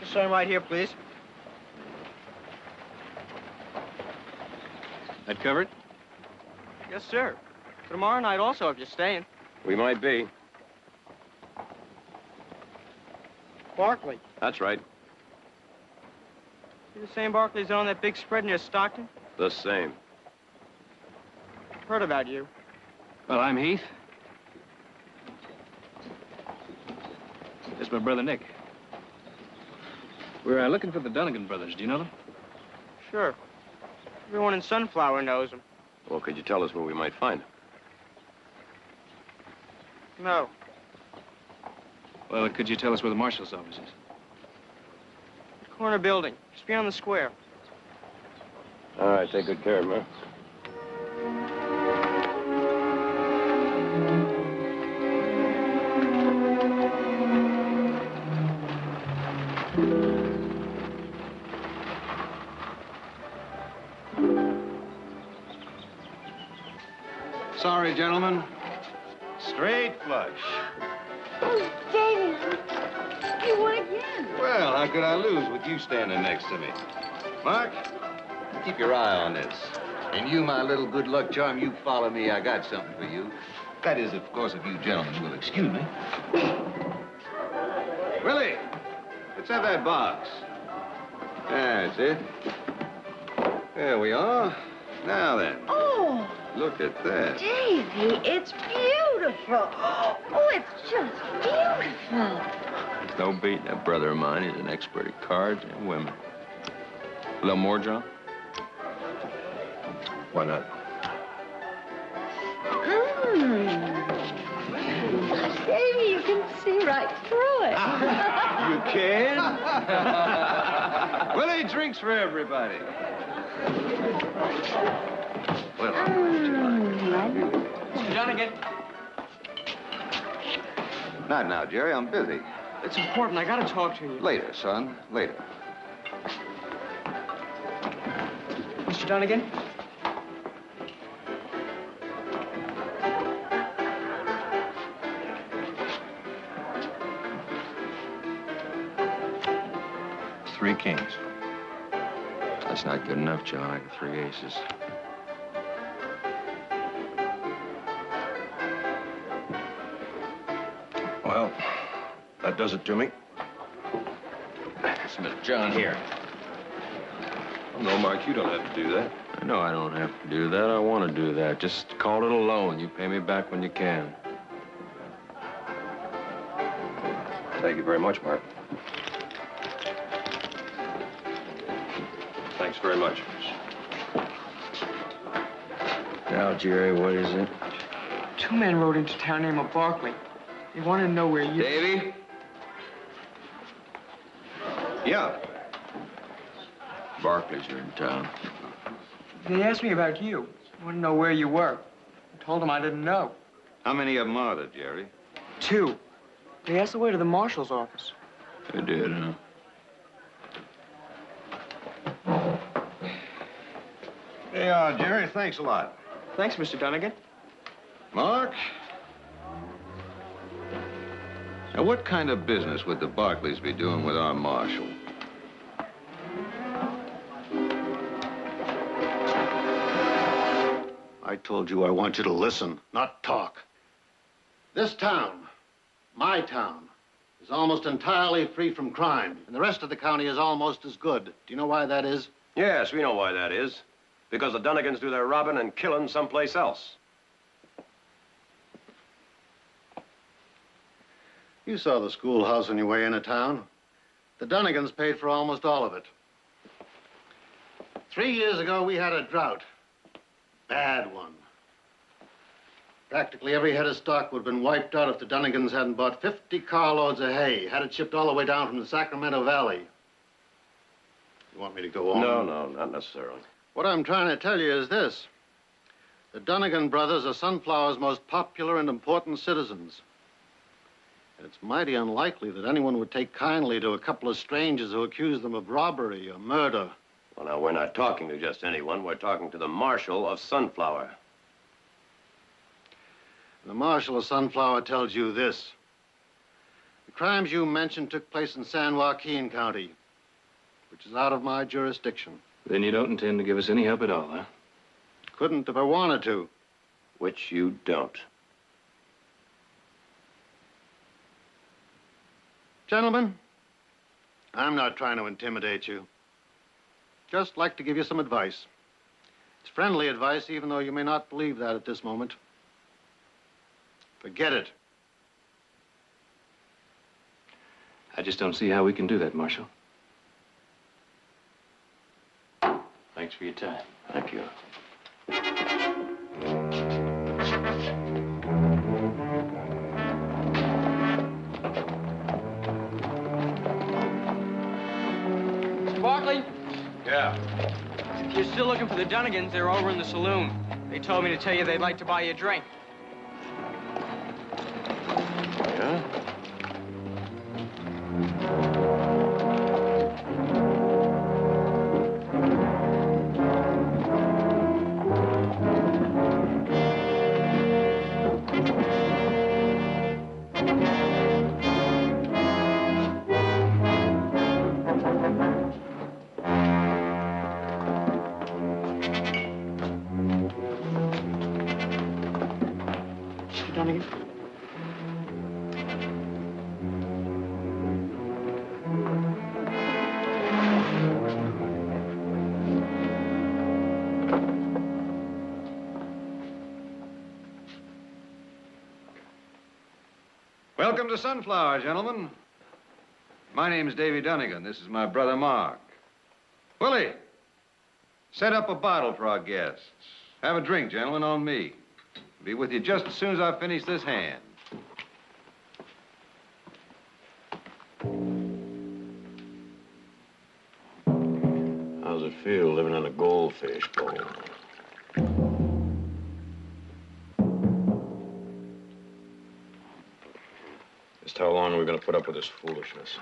Just sign right here, please. That covered? Yes, sir. For tomorrow night also, if you're staying. We might be. Barkley. That's right. You the same Barkley's on that big spread near Stockton? The same. Heard about you. Well, I'm Heath. This is my brother, Nick. We're looking for the Dunnigan brothers. Do you know them? Sure. Everyone in Sunflower knows them. Well, could you tell us where we might find them? No. Well, could you tell us where the marshal's office is? The corner building. Just beyond the square. All right, take good care of them, huh? Sorry, gentlemen. Straight flush. Oh, Davy, you won again. Well, how could I lose with you standing next to me? Mark, keep your eye on this. And you, my little good luck charm, you follow me. I got something for you. That is, of course, if you gentlemen will excuse me. Willie, let's have that box. That's it. There we are. Now then. Oh. Look at that. Davy, it's beautiful. Oh, it's just beautiful. There's no beating that brother of mine. He's an expert at cards and women. A little more, John? Why not? Davy, you can see right through it. You can? Willie, drinks for everybody. Well, Mr. Donegan. Not now, Jerry. I'm busy. It's important. I gotta talk to you. Later, son. Later. Mr. Donegan? Three kings. That's not good enough, John. I got 3 aces. Well, that does it to me. It's Mr. John here. Oh, no, Mark, you don't have to do that. No, I don't have to do that. I want to do that. Just call it a loan. You pay me back when you can. Thank you very much, Mark. Thanks very much. Now, Jerry, what is it? 2 men rode into town named Barkley. They wanted to know where you... Davy? Yeah. Barkley's are in town. They asked me about you. They wanted to know where you were. I told them I didn't know. How many of them are there, Jerry? 2. They asked the way to the marshal's office. They did, huh? Hey, Jerry, thanks a lot. Thanks, Mr. Dunnigan. Mark? Now, what kind of business would the Barkleys be doing with our marshal? I told you I want you to listen, not talk. This town, my town, is almost entirely free from crime, and the rest of the county is almost as good. Do you know why that is? Yes, we know why that is. Because the Dunnigans do their robbing and killing someplace else. You saw the schoolhouse on your way into town. The Dunnigans paid for almost all of it. 3 years ago, we had a drought. Bad one. Practically every head of stock would have been wiped out if the Dunnigans hadn't bought 50 carloads of hay, had it shipped all the way down from the Sacramento Valley. You want me to go on? No, not necessarily. What I'm trying to tell you is this. The Dunnigan brothers are Sunflower's most popular and important citizens. And it's mighty unlikely that anyone would take kindly to a couple of strangers who accuse them of robbery or murder. Well, now, we're not talking to just anyone. We're talking to the marshal of Sunflower. And the marshal of Sunflower tells you this. The crimes you mentioned took place in San Joaquin County, which is out of my jurisdiction. Then you don't intend to give us any help at all, huh? Couldn't if I wanted to. Which you don't. Gentlemen, I'm not trying to intimidate you. Just like to give you some advice. It's friendly advice, even though you may not believe that at this moment. Forget it. I just don't see how we can do that, Marshal. Thanks for your time. Thank you. Mr. Barkley? Yeah. If you're still looking for the Dunnigans, they're over in the saloon. They told me to tell you they'd like to buy you a drink. Yeah? Mr. Dunnigan? Welcome to Sunflower, gentlemen. My name's Davy Dunnigan. This is my brother, Mark. Willie, set up a bottle for our guests. Have a drink, gentlemen, on me. Be with you just as soon as I finish this hand. How's it feel living in a goldfish bowl? Just how long are we going to put up with this foolishness?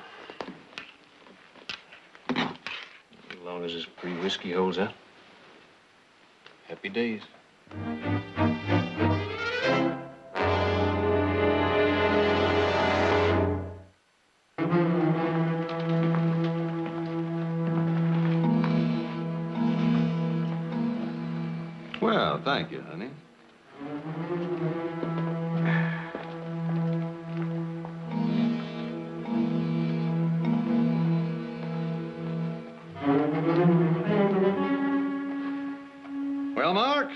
As long as this pre-whiskey holds out. Happy days. Well, thank you, honey. Well, Mark,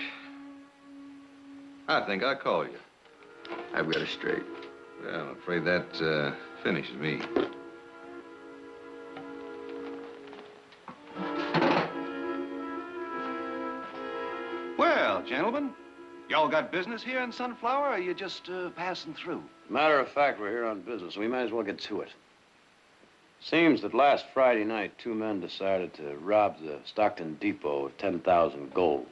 I think I called you. I've got it straight. Well, I'm afraid that finishes me. Well, gentlemen, y'all got business here in Sunflower, or are you just passing through? Matter of fact, we're here on business. We might as well get to it. Seems that last Friday night, 2 men decided to rob the Stockton depot of 10,000 gold.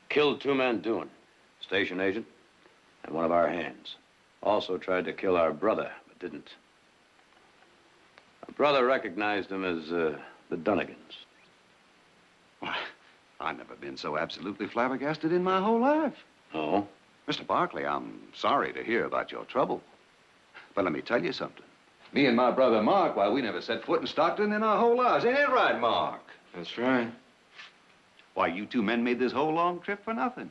Killed 2 men doing it. Station agent and one of our hands. Also tried to kill our brother, but didn't. Our brother recognized him as the Dunnigans. Why, I've never been so absolutely flabbergasted in my whole life. Oh? Mr. Barkley, I'm sorry to hear about your trouble. But let me tell you something. Me and my brother Mark, why, we never set foot in Stockton in our whole lives. Ain't it right, Mark? That's right. Why, you 2 men made this whole long trip for nothing.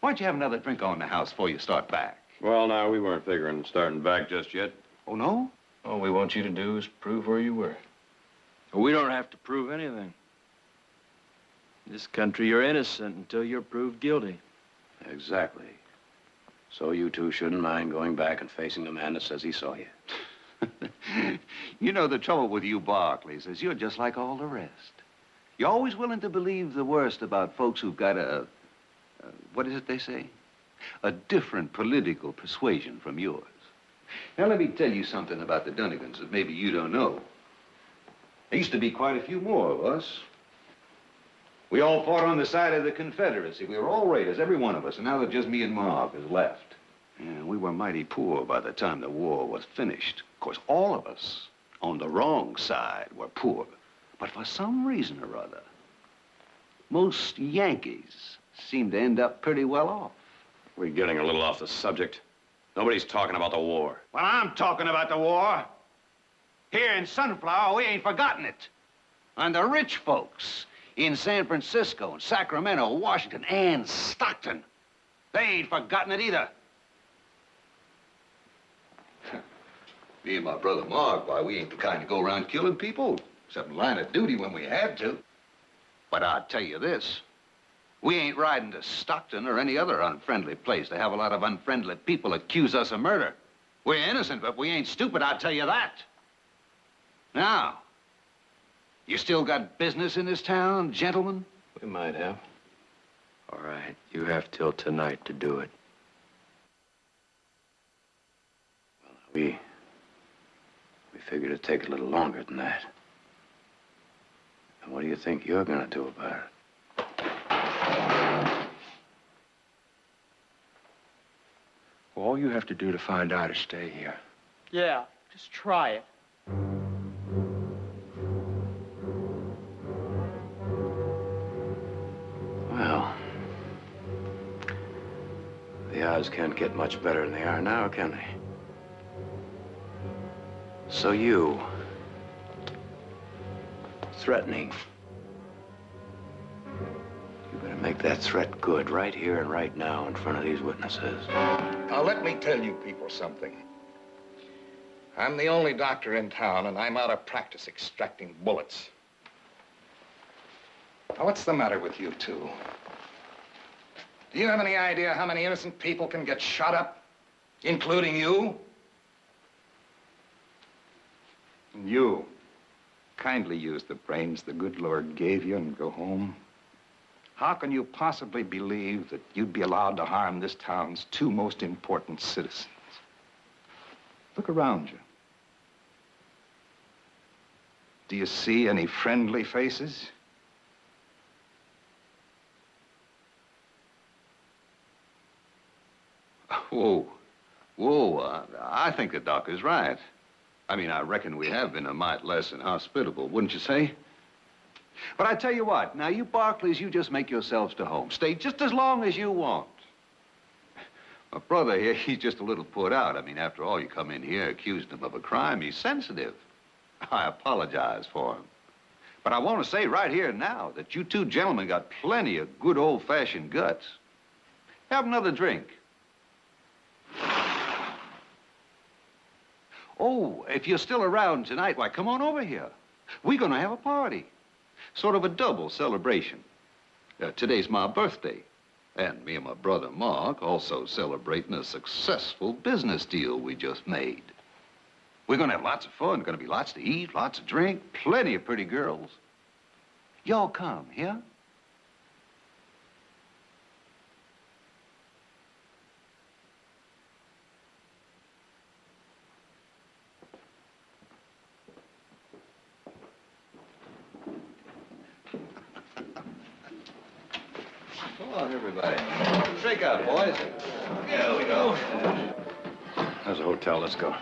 Why don't you have another drink on the house before you start back? Well, now, we weren't figuring on starting back just yet. Oh, no? All we want you to do is prove where you were. We don't have to prove anything. In this country, you're innocent until you're proved guilty. Exactly. So you 2 shouldn't mind going back and facing the man that says he saw you. You know, the trouble with you Barkleys is you're just like all the rest. You're always willing to believe the worst about folks who've got what is it they say? A different political persuasion from yours. Now, let me tell you something about the Dunnigans that maybe you don't know. There used to be quite a few more of us. We all fought on the side of the Confederacy. We were all raiders, every one of us, and now there's just me and Mark is left. Yeah, we were mighty poor by the time the war was finished. Of course, all of us on the wrong side were poor. But for some reason or other, most Yankees seem to end up pretty well off. We're getting a little off the subject. Nobody's talking about the war. Well, I'm talking about the war. Here in Sunflower, we ain't forgotten it. And the rich folks in San Francisco and Sacramento, Washington, and Stockton, they ain't forgotten it either. Me and my brother Mark, why, we ain't the kind to go around killing people, except in line of duty when we had to. But I'll tell you this, we ain't riding to Stockton or any other unfriendly place to have a lot of unfriendly people accuse us of murder. We're innocent, but we ain't stupid, I'll tell you that. Now, you still got business in this town, gentlemen? We might have. All right, you have till tonight to do it. We figured it'd take a little longer than that. And what do you think you're gonna do about it? Well, all you have to do to find out is stay here. Yeah, just try it. Well, the odds can't get much better than they are now, can they? So you, threatening, you better make that threat good right here and right now in front of these witnesses. Now, let me tell you people something. I'm the only doctor in town, and I'm out of practice extracting bullets. Now, what's the matter with you 2? Do you have any idea how many innocent people can get shot up, including you? And you, kindly use the brains the good Lord gave you and go home. How can you possibly believe that you'd be allowed to harm this town's 2 most important citizens? Look around you. Do you see any friendly faces? Whoa, I think the doc is right. I mean, I reckon we have been a mite less than hospitable, wouldn't you say? But I tell you what, now you Barkleys, you just make yourselves to home. Stay just as long as you want. My brother here, he's just a little put out. I mean, after all, you come in here accusing him of a crime. He's sensitive. I apologize for him. But I want to say right here and now that you 2 gentlemen got plenty of good old-fashioned guts. Have another drink. Oh, if you're still around tonight, why, come on over here. We're going to have a party. Sort of a double celebration. Today's my birthday. And me and my brother Mark also celebrating a successful business deal we just made. We're gonna have lots of fun. Gonna be lots to eat, lots to drink, plenty of pretty girls. Y'all come, yeah? Come on, everybody. Shake out, boys. Here we go. There's a hotel. Let's go.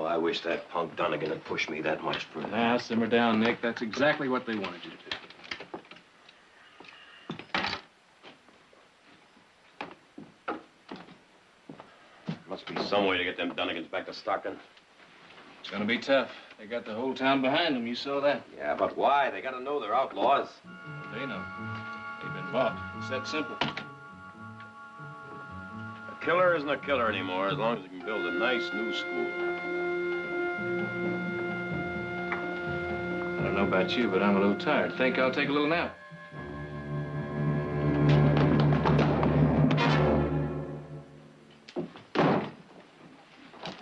I wish that punk Dunnigan had pushed me that much further. Now, simmer down, Nick. That's exactly what they wanted you to do. Must be some way to get them Dunnigans back to Stockton. It's gonna be tough. They got the whole town behind them. You saw that. Yeah, but why? They gotta know they're outlaws. They know. They've been bought. It's that simple. A killer isn't a killer anymore as long as he can build a nice new school. I don't know about you, but I'm a little tired. Think I'll take a little nap.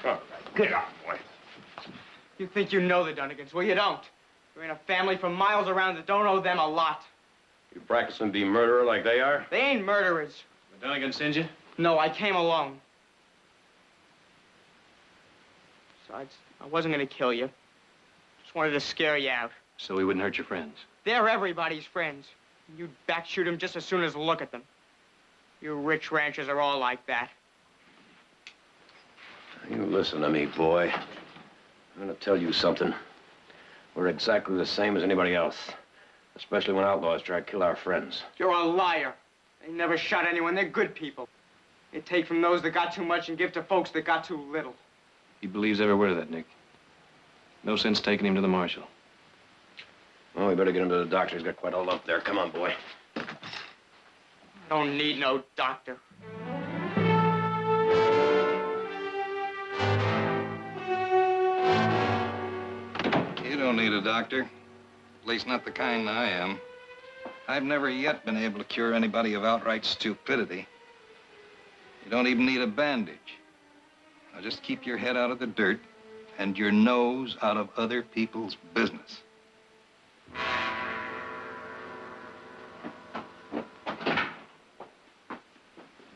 All right, get out, boy. You think you know the Dunnigans? Well, you don't. You're in a family from miles around that don't owe them a lot. You practicing to be a murderer like they are? They ain't murderers. The Dunnigans send you? No, I came alone. Besides, I wasn't gonna kill you. Just wanted to scare you out. So we wouldn't hurt your friends. They're everybody's friends. You'd backshoot them just as soon as look at them. You rich ranchers are all like that. You listen to me, boy. I'm gonna tell you something. We're exactly the same as anybody else. Especially when outlaws try to kill our friends. You're a liar. They never shot anyone. They're good people. They take from those that got too much and give to folks that got too little. He believes every word of that, Nick. No sense taking him to the marshal. Well, we better get him to the doctor. He's got quite a lump there. Come on, boy. I don't need no doctor. You don't need a doctor. At least not the kind I am. I've never yet been able to cure anybody of outright stupidity. You don't even need a bandage. Now just keep your head out of the dirt and your nose out of other people's business.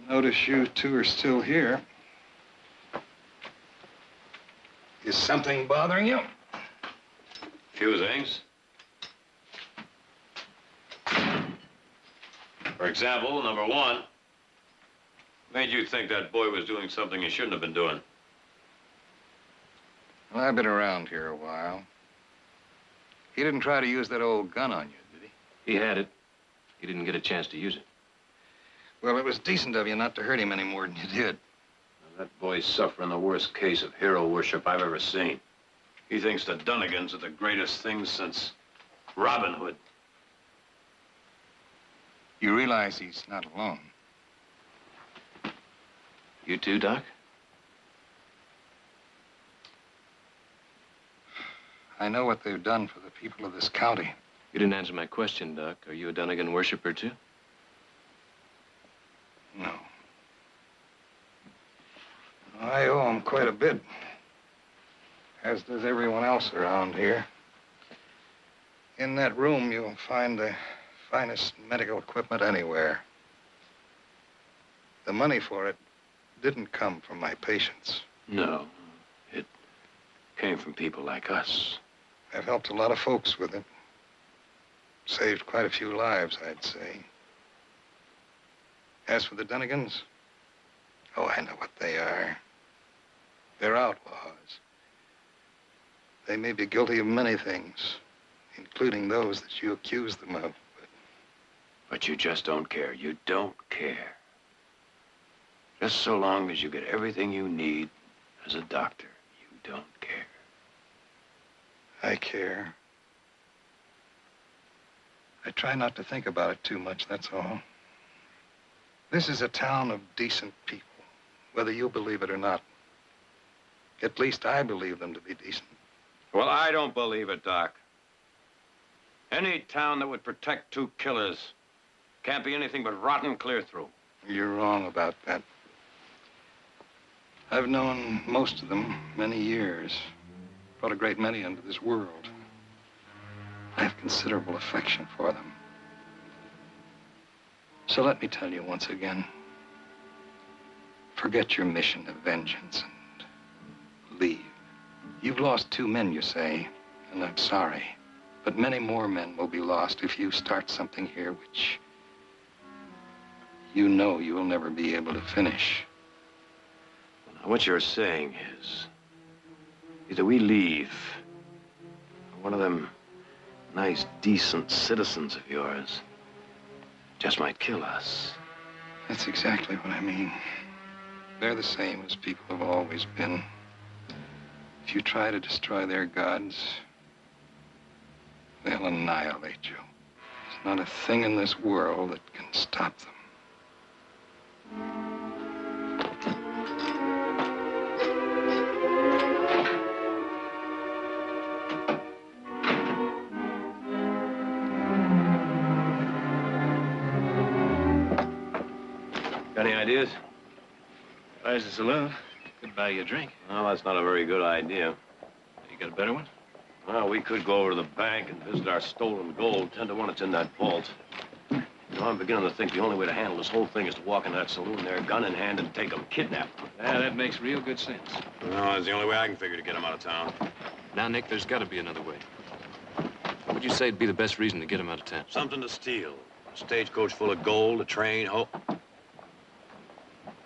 Notice you two are still here. Is something bothering you? Few things. For example, number one, made you think that boy was doing something he shouldn't have been doing? Well, I've been around here a while. He didn't try to use that old gun on you, did he? He had it. He didn't get a chance to use it. Well, it was decent of you not to hurt him any more than you did. That boy's suffering the worst case of hero worship I've ever seen. He thinks the Dunnigans are the greatest things since Robin Hood. You realize he's not alone. You too, Doc? I know what they've done for the people of this county. You didn't answer my question, Doc. Are you a Dunnigan worshiper, too? No. I owe them quite a bit, as does everyone else around here. In that room, you'll find the finest medical equipment anywhere. The money for it didn't come from my patients. No. It came from people like us. I've helped a lot of folks with it. Saved quite a few lives, I'd say. As for the Dunnigans, oh, I know what they are. They're outlaws. They may be guilty of many things, including those that you accuse them of. But you just don't care. You don't care. Just so long as you get everything you need as a doctor, you don't care. I care. I try not to think about it too much, that's all. This is a town of decent people, whether you believe it or not. At least I believe them to be decent. Well, I don't believe it, Doc. Any town that would protect two killers can't be anything but rotten clear through. You're wrong about that. I've known most of them many years. Brought a great many into this world. I have considerable affection for them. So let me tell you once again, forget your mission of vengeance and leave. You've lost 2 men, you say, and I'm sorry. But many more men will be lost if you start something here which you know you will never be able to finish. Now, what you're saying is either we leave, or one of them nice, decent citizens of yours just might kill us. That's exactly what I mean. They're the same as people have always been. If you try to destroy their gods, they'll annihilate you. There's not a thing in this world that can stop them. Got any ideas? Buys the saloon. Could buy you a drink. Well, that's not a very good idea. You got a better one? Well, we could go over to the bank and visit our stolen gold. 10 to 1, it's in that vault. You know, I'm beginning to think the only way to handle this whole thing is to walk into that saloon there, gun in hand, and take them, kidnap them. Yeah, that makes real good sense. No, that's the only way I can figure to get them out of town. Now, Nick, there's got to be another way. What would you say would be the best reason to get him out of town? Something to steal. A stagecoach full of gold, a train,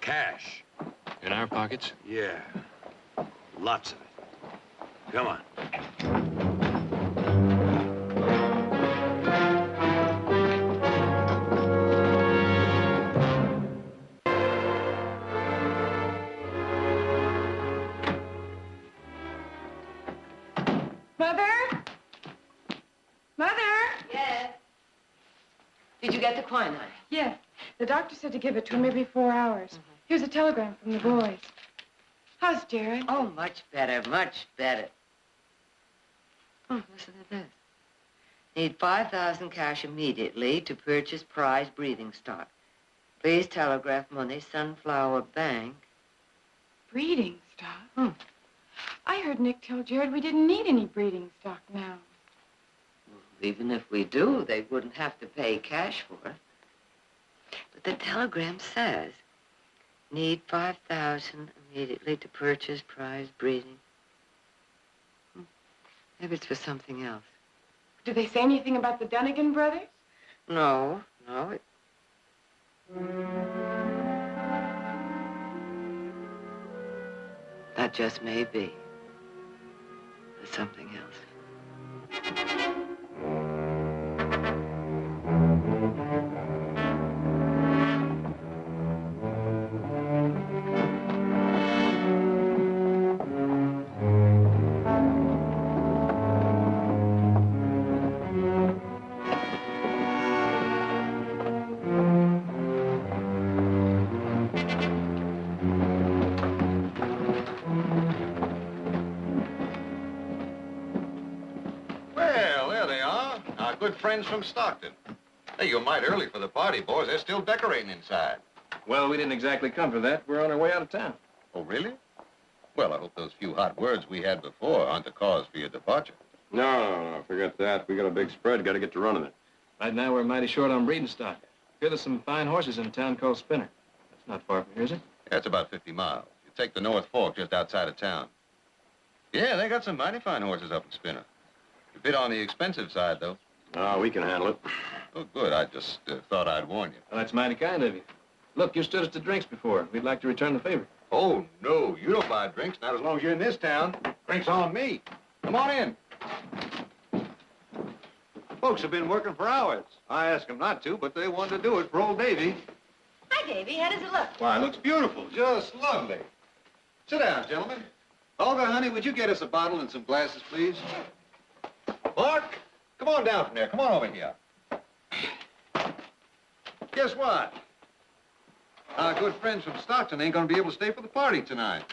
cash. In our pockets? Yeah. Lots of it. Come on. Mother? Mother? Yes. Did you get the quinine? Yes. The doctor said to give it to him every 4 hours. Here's a telegram from the boys. How's Jared? Oh, much better, much better. Oh, listen to this. Need 5,000 cash immediately to purchase prize breeding stock. Please telegraph money, Sunflower Bank. Breeding stock? I heard Nick tell Jared we didn't need any breeding stock now. Even if we do, they wouldn't have to pay cash for it. But the telegram says, need 5,000 immediately to purchase prize breeding. Maybe it's for something else. Did they say anything about the Dunnigan brothers? No. That just may be. For something else. Good friends from Stockton. Hey, you're mighty early for the party, boys. They're still decorating inside. Well, we didn't exactly come for that. We're on our way out of town. Oh, really? Well, I hope those few hot words we had before aren't the cause for your departure. No, forget that. We got a big spread. Got to get to running it. Right now, we're mighty short on breeding stock. Here, there's some fine horses in a town called Spinner. That's not far from here, is it? Yeah, it's about 50 miles. You take the North Fork just outside of town. Yeah, they got some mighty fine horses up in Spinner. A bit on the expensive side, though. Oh, we can handle it. Oh, good. I just thought I'd warn you. Well, that's mighty kind of you. Look, you stood us to drinks before. We'd like to return the favor. Oh, no. You don't buy drinks, not as long as you're in this town. Drinks on me. Come on in. Folks have been working for hours. I asked them not to, but they wanted to do it for old Davy. Hi, Davy. How does it look? Why, it looks beautiful. Just lovely. Sit down, gentlemen. Olga, honey, would you get us a bottle and some glasses, please? Mark, come on down from there. Come on over here. Guess what? Our good friends from Stockton ain't gonna be able to stay for the party tonight.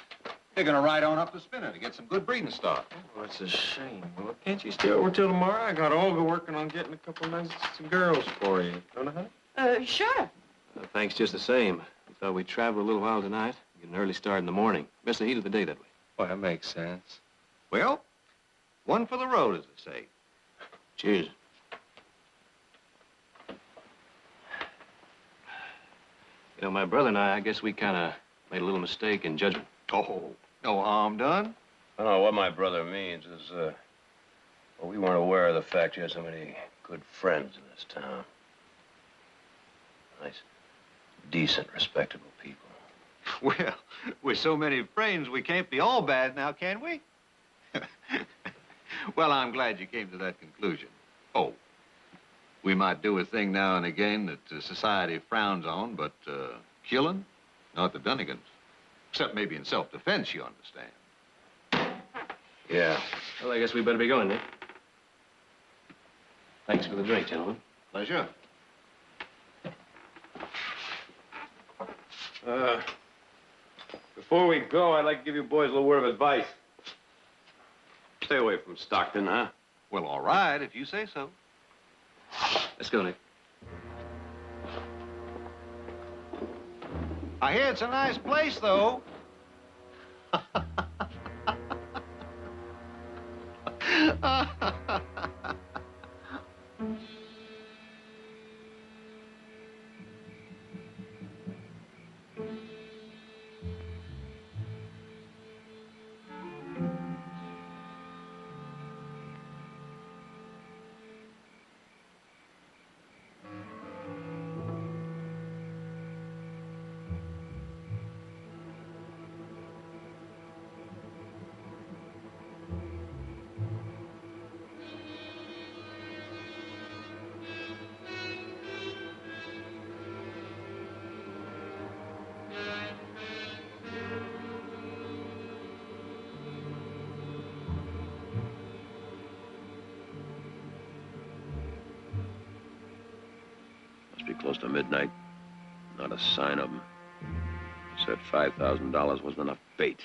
They're gonna ride on up the Spinner to get some good breeding stock. Oh, it's a shame. Well, can't you stay over till tomorrow? I got Olga working on getting a couple nice girls for you. Don't I, honey? Sure. Thanks just the same. We thought we'd travel a little while tonight. Get an early start in the morning. Miss the heat of the day that way. Well, that makes sense. Well, one for the road, as they say. Cheers. You know, my brother and I guess we kind of made a little mistake in judgment. Oh, no harm done. I don't know what my brother means is, well, we weren't aware of the fact you had so many good friends in this town. Nice, decent, respectable people. Well, with so many friends, we can't be all bad now, can we? Well, I'm glad you came to that conclusion. Oh, we might do a thing now and again that society frowns on, but killing, not the Dunnigans. Except maybe in self-defense, you understand. Yeah. Well, I guess we better be going, Nick. Thanks for the drink, gentlemen. Pleasure. Before we go, I'd like to give you boys a little word of advice. Stay away from Stockton, huh? Well, all right, if you say so. Let's go, Nick. I hear it's a nice place, though. Must be close to midnight. Not a sign of them. Said $5,000 wasn't enough bait.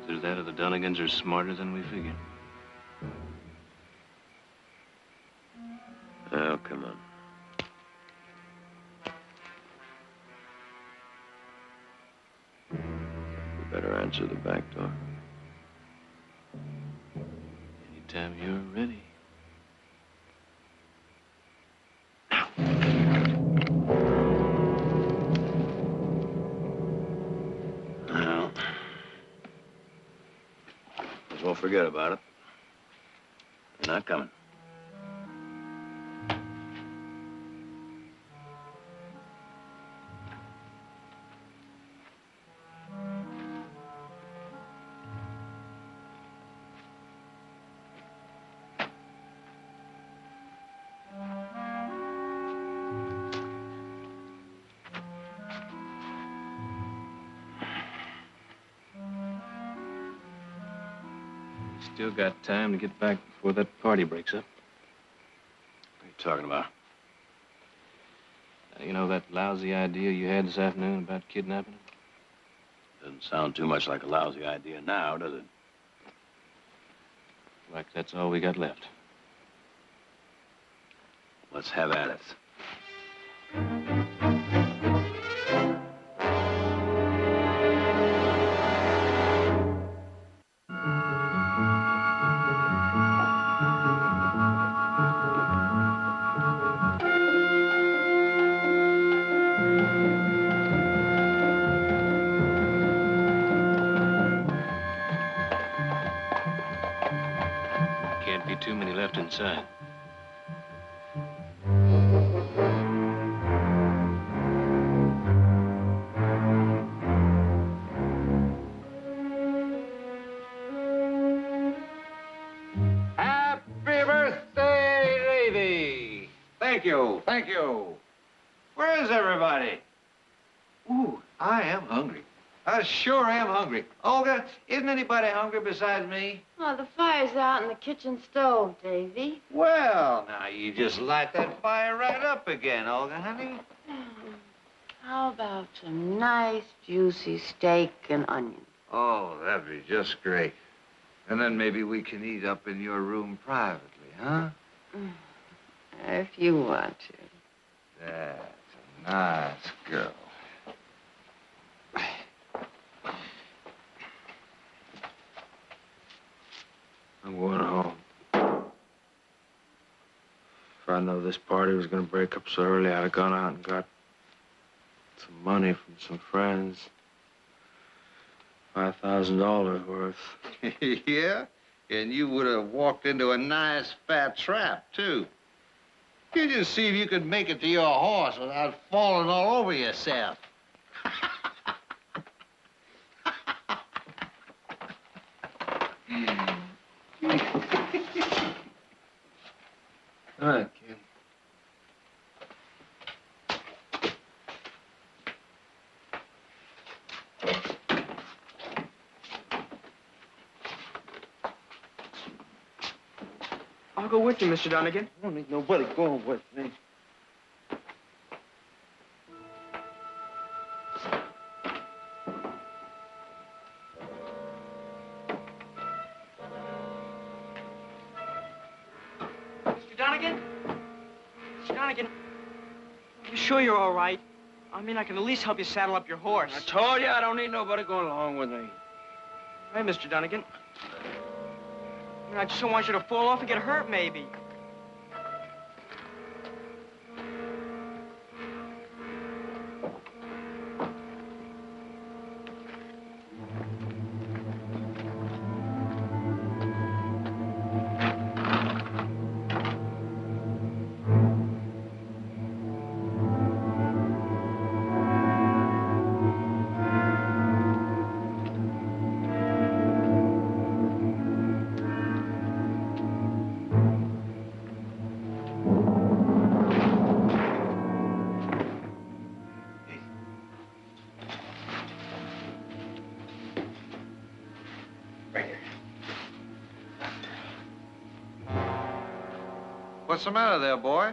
Either that or the Dunnigans are smarter than we figured. Oh, come on. We better answer the back door. Anytime you're ready. Now, as well forget about it. You're not coming. Still got time to get back before that party breaks up. What are you talking about? You know that lousy idea you had this afternoon about kidnapping him? Doesn't sound too much like a lousy idea now, does it? Like that's all we got left. Let's have at it. Can't be too many many left inside. Happy birthday, Davy! Thank you, thank you. Where is everybody? Ooh, I am hungry. I sure am hungry. Olga, isn't anybody hungry besides me? Oh, the fire's out in the kitchen stove, Davy. Well, now you just light that fire right up again, Olga, honey. How about some nice, juicy steak and onions? Oh, that'd be just great. And then maybe we can eat up in your room privately, huh? If you want to. That's a nice girl. I'm going home. If I know this party was going to break up so early, I'd have gone out and got some money from some friends. $5,000 worth. Yeah? And you would have walked into a nice fat trap, too. You just see if you could make it to your horse without falling all over yourself. All right, kid. I'll go with you, Mr. Donegan. I don't need nobody going with me. Mr. Donegan? Mr. Donegan, you sure you're all right? I mean, I can at least help you saddle up your horse. I told you I don't need nobody going along with me. Hey, Mr. Donegan. I just don't want you to fall off and get hurt, maybe. What's the matter there, boy?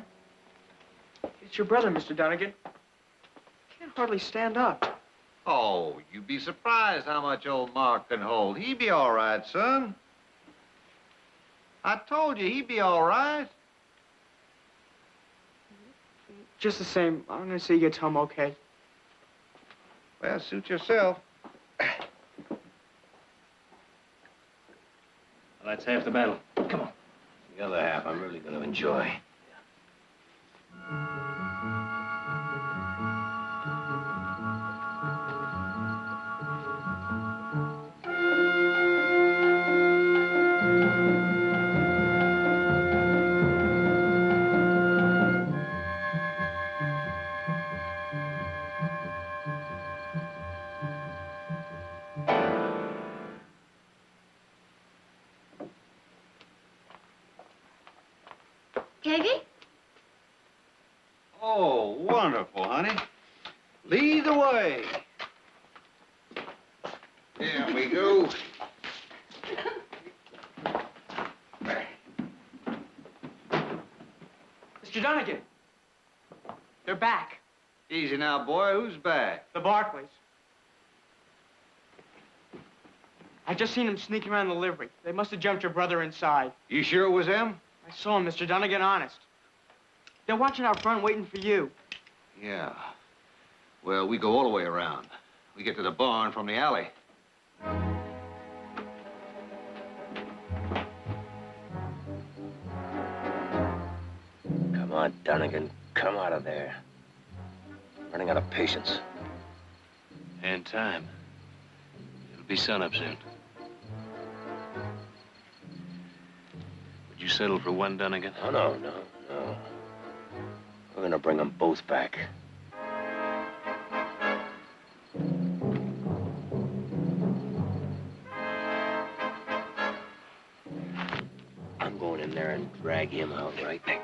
It's your brother, Mr. Donegan. Can't hardly stand up. Oh, you'd be surprised how much old Mark can hold. He'd be all right, son. I told you he'd be all right. Just the same, I'm gonna see he gets home okay. Well, suit yourself. Well, that's half the battle. Come on. The other half I'm really going to enjoy. Davy? Oh, wonderful, honey. Lead the way. Here we go. Mr. Donegan. They're back. Easy now, boy. Who's back? The Barkleys. I just seen them sneaking around the livery. They must have jumped your brother inside. You sure it was them? I saw him, Mr. Donegan, honest. They're watching out front, waiting for you. Yeah. Well, we go all the way around. We get to the barn from the alley. Come on, Donegan. Come out of there. I'm running out of patience. And time. It'll be sunup soon. you settle for one Dunnigan? Oh, no. We're gonna bring them both back. I'm going in there and drag him out right now.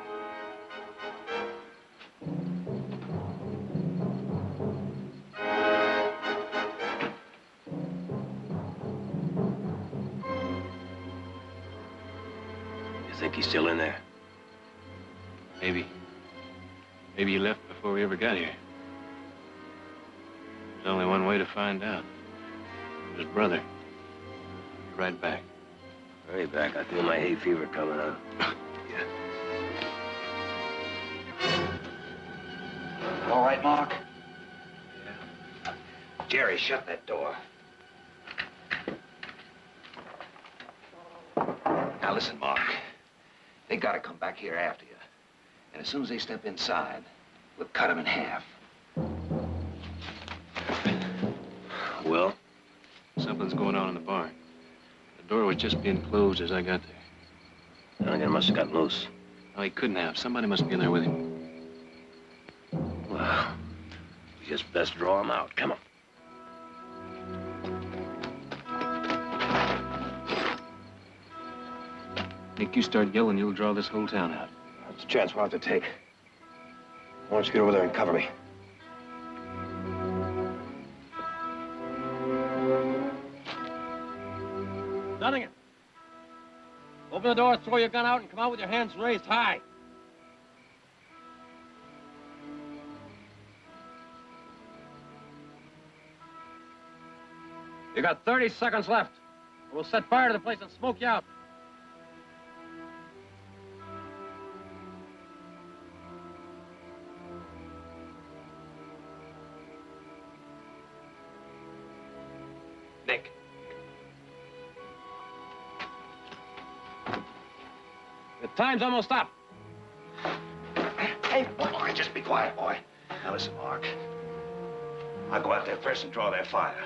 You think he's still in there? Maybe. Maybe he left before we ever got here. There's only one way to find out. His brother. Be right back. Hurry back. I feel my hay fever coming on. All right, Mark? Yeah. Jerry, shut that door. Now, listen, Mark. They gotta come back here after you. And as soon as they step inside, we'll cut them in half. Well? Something's going on in the barn. The door was just being closed as I got there. Dunnigan must have got loose. No, he couldn't have. Somebody must be in there with him. Well, we just best draw him out. Come on. Nick, you start yelling, you'll draw this whole town out. That's a chance we'll have to take. Why don't you get over there and cover me? Dunnigan. Open the door, throw your gun out, and come out with your hands raised high. You got 30 seconds left. We'll set fire to the place and smoke you out. Nick. The time's almost up. Hey, boy, just be quiet, boy. Now listen, Mark. I'll go out there first and draw their fire.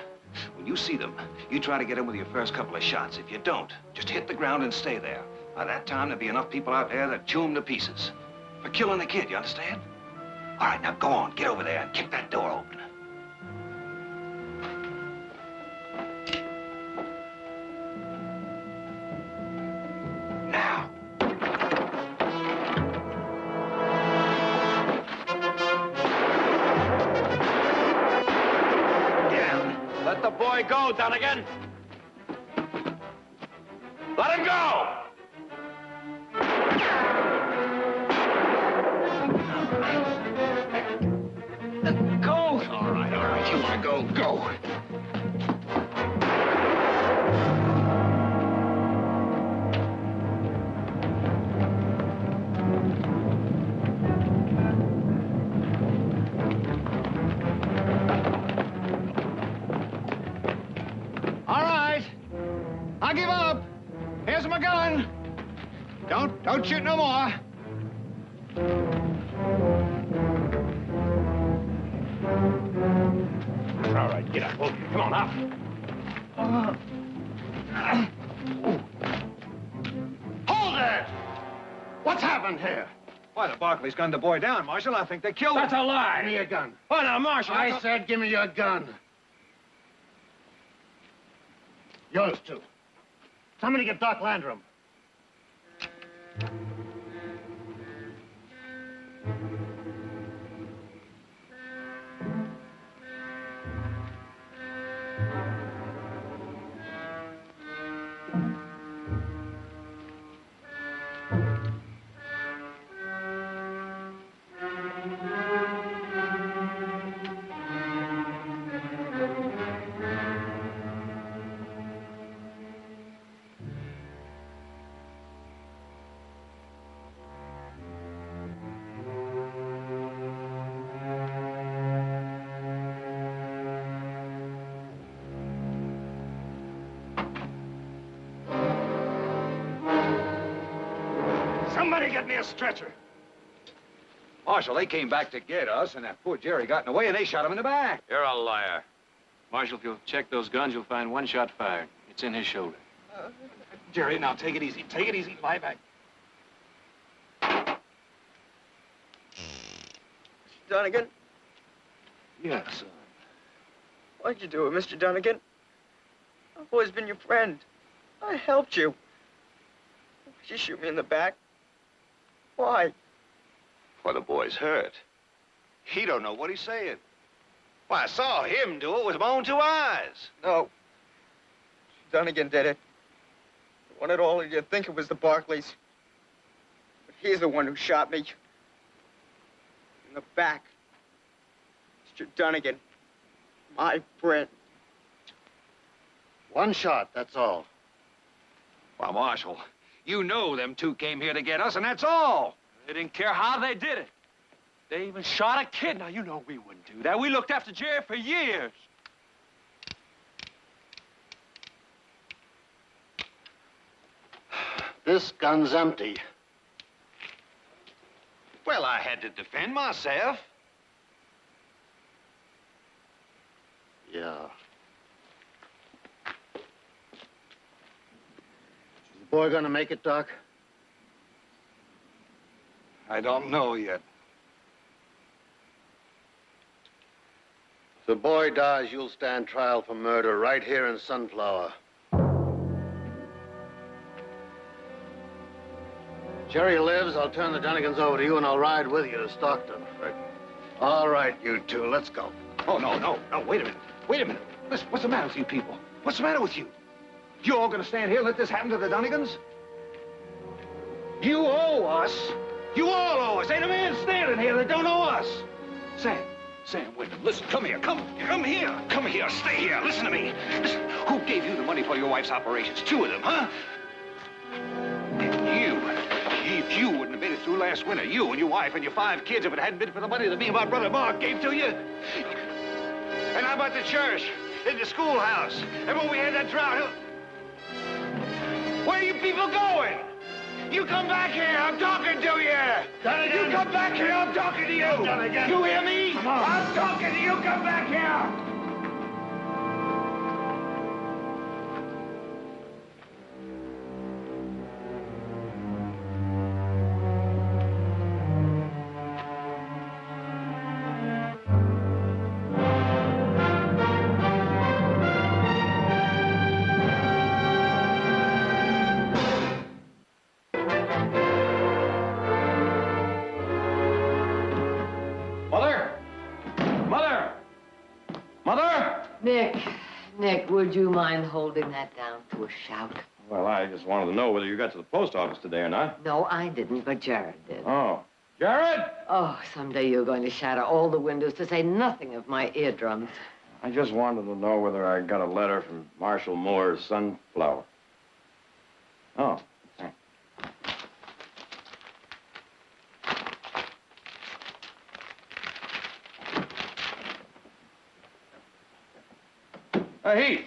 When you see them, you try to get in with your first couple of shots. If you don't, just hit the ground and stay there. By that time, there'll be enough people out there that chew them to pieces. For killing the kid, you understand? All right, now go on. Get over there and kick that door open. Now. Let the boy go, Dunnigan. Let him go! Go! All right, you want to go, go. I give up. Here's my gun. Don't shoot no more. All right, get up. Okay, come on, up. Hold it! What's happened here? Why, the Barkleys gunned the boy down, Marshal. I think they killed him. That's a lie. Give me your gun. Oh, now, Marshal. I said give me your gun. Yours, too. Somebody get Doc Landrum. Somebody get me a stretcher. Marshal, they came back to get us, and that poor Jerry got in the way, and they shot him in the back. You're a liar. Marshal, if you'll check those guns, you'll find one shot fired. It's in his shoulder. Jerry, now take it easy. Take it easy. Lie back. Dunnigan? Yes, son. Why'd you do it, Mr. Dunnigan? I've always been your friend. I helped you. Why'd you shoot me in the back? Why? Well, the boy's hurt. He don't know what he's saying. Why, I saw him do it with my own 2 eyes. No. Dunnigan did it. I wanted all of you to think it was the Barkleys. But he's the one who shot me. In the back. Mr. Dunnigan. My friend. One shot, that's all. Well, Marshal, you know them 2 came here to get us, and that's all. They didn't care how they did it. They even shot a kid. Now, you know we wouldn't do that. We looked after Jerry for years. This gun's empty. Well, I had to defend myself. Yeah. Is the boy gonna make it, Doc? I don't know yet. If the boy dies, you'll stand trial for murder right here in Sunflower. Jerry lives, I'll turn the Dunnigans over to you, and I'll ride with you to Stockton. Right. All right, you 2, let's go. Oh, no, wait a minute. Wait a minute. Listen, what's the matter with you people? What's the matter with you? You all gonna stand here and let this happen to the Dunnigans? You owe us. You all owe us. Ain't a man standing here that don't owe us. Sam, wait a minute. Listen, come here. Come here. Come here. Stay here. Listen to me. Listen, who gave you the money for your wife's operations? 2 of them, huh? If you wouldn't have made it through last winter, you and your wife and your 5 kids, if it hadn't been for the money that me and my brother Mark gave to you. And how about the church, and the schoolhouse, and when we had that drought? Where are you people going? You come back here, I'm talking to you. Dunnigan. You come back here, I'm talking to you. Dunnigan. You hear me? Come on. I'm talking to you, come back here. Nick, would you mind holding that down to a shout? Well, I just wanted to know whether you got to the post office today or not. No, I didn't, but Jared did. Oh. Jared! Oh, someday you're going to shatter all the windows, to say nothing of my eardrums. I just wanted to know whether I got a letter from Marshal Moore's Sunflower. Oh, thanks. Heath.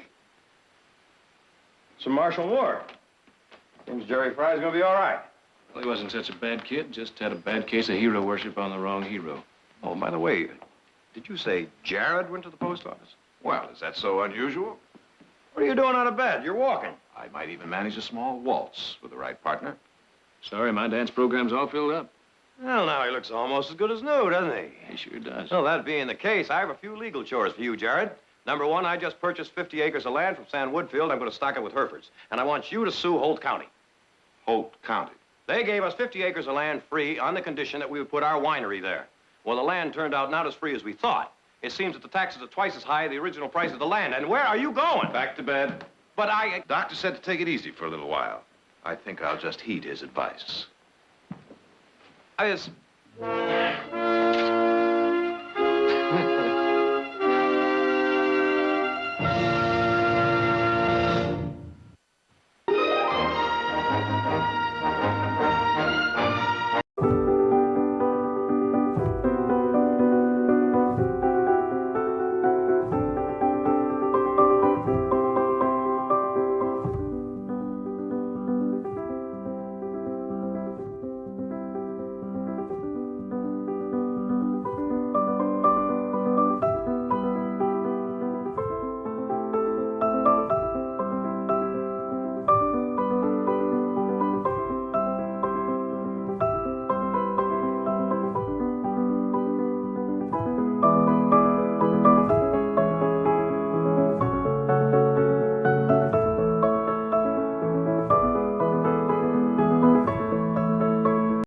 It's from Marshal Moore. Seems Jerry Fry's gonna be all right. Well, he wasn't such a bad kid. Just had a bad case of hero worship on the wrong hero. Oh, by the way, did you say Jared went to the post office? Well, is that so unusual? What are you doing out of bed? You're walking. I might even manage a small waltz with the right partner. Sorry, my dance program's all filled up. Well, now he looks almost as good as new, doesn't he? He sure does. Well, that being the case, I have a few legal chores for you, Jared. Number 1, I just purchased 50 acres of land from San Woodfield. I'm going to stock it with Herefords. And I want you to sue Holt County. Holt County? They gave us 50 acres of land free on the condition that we would put our winery there. Well, the land turned out not as free as we thought. It seems that the taxes are twice as high as the original price of the land. And where are you going? Back to bed. But I... Doctor said to take it easy for a little while. I think I'll just heed his advice. I just...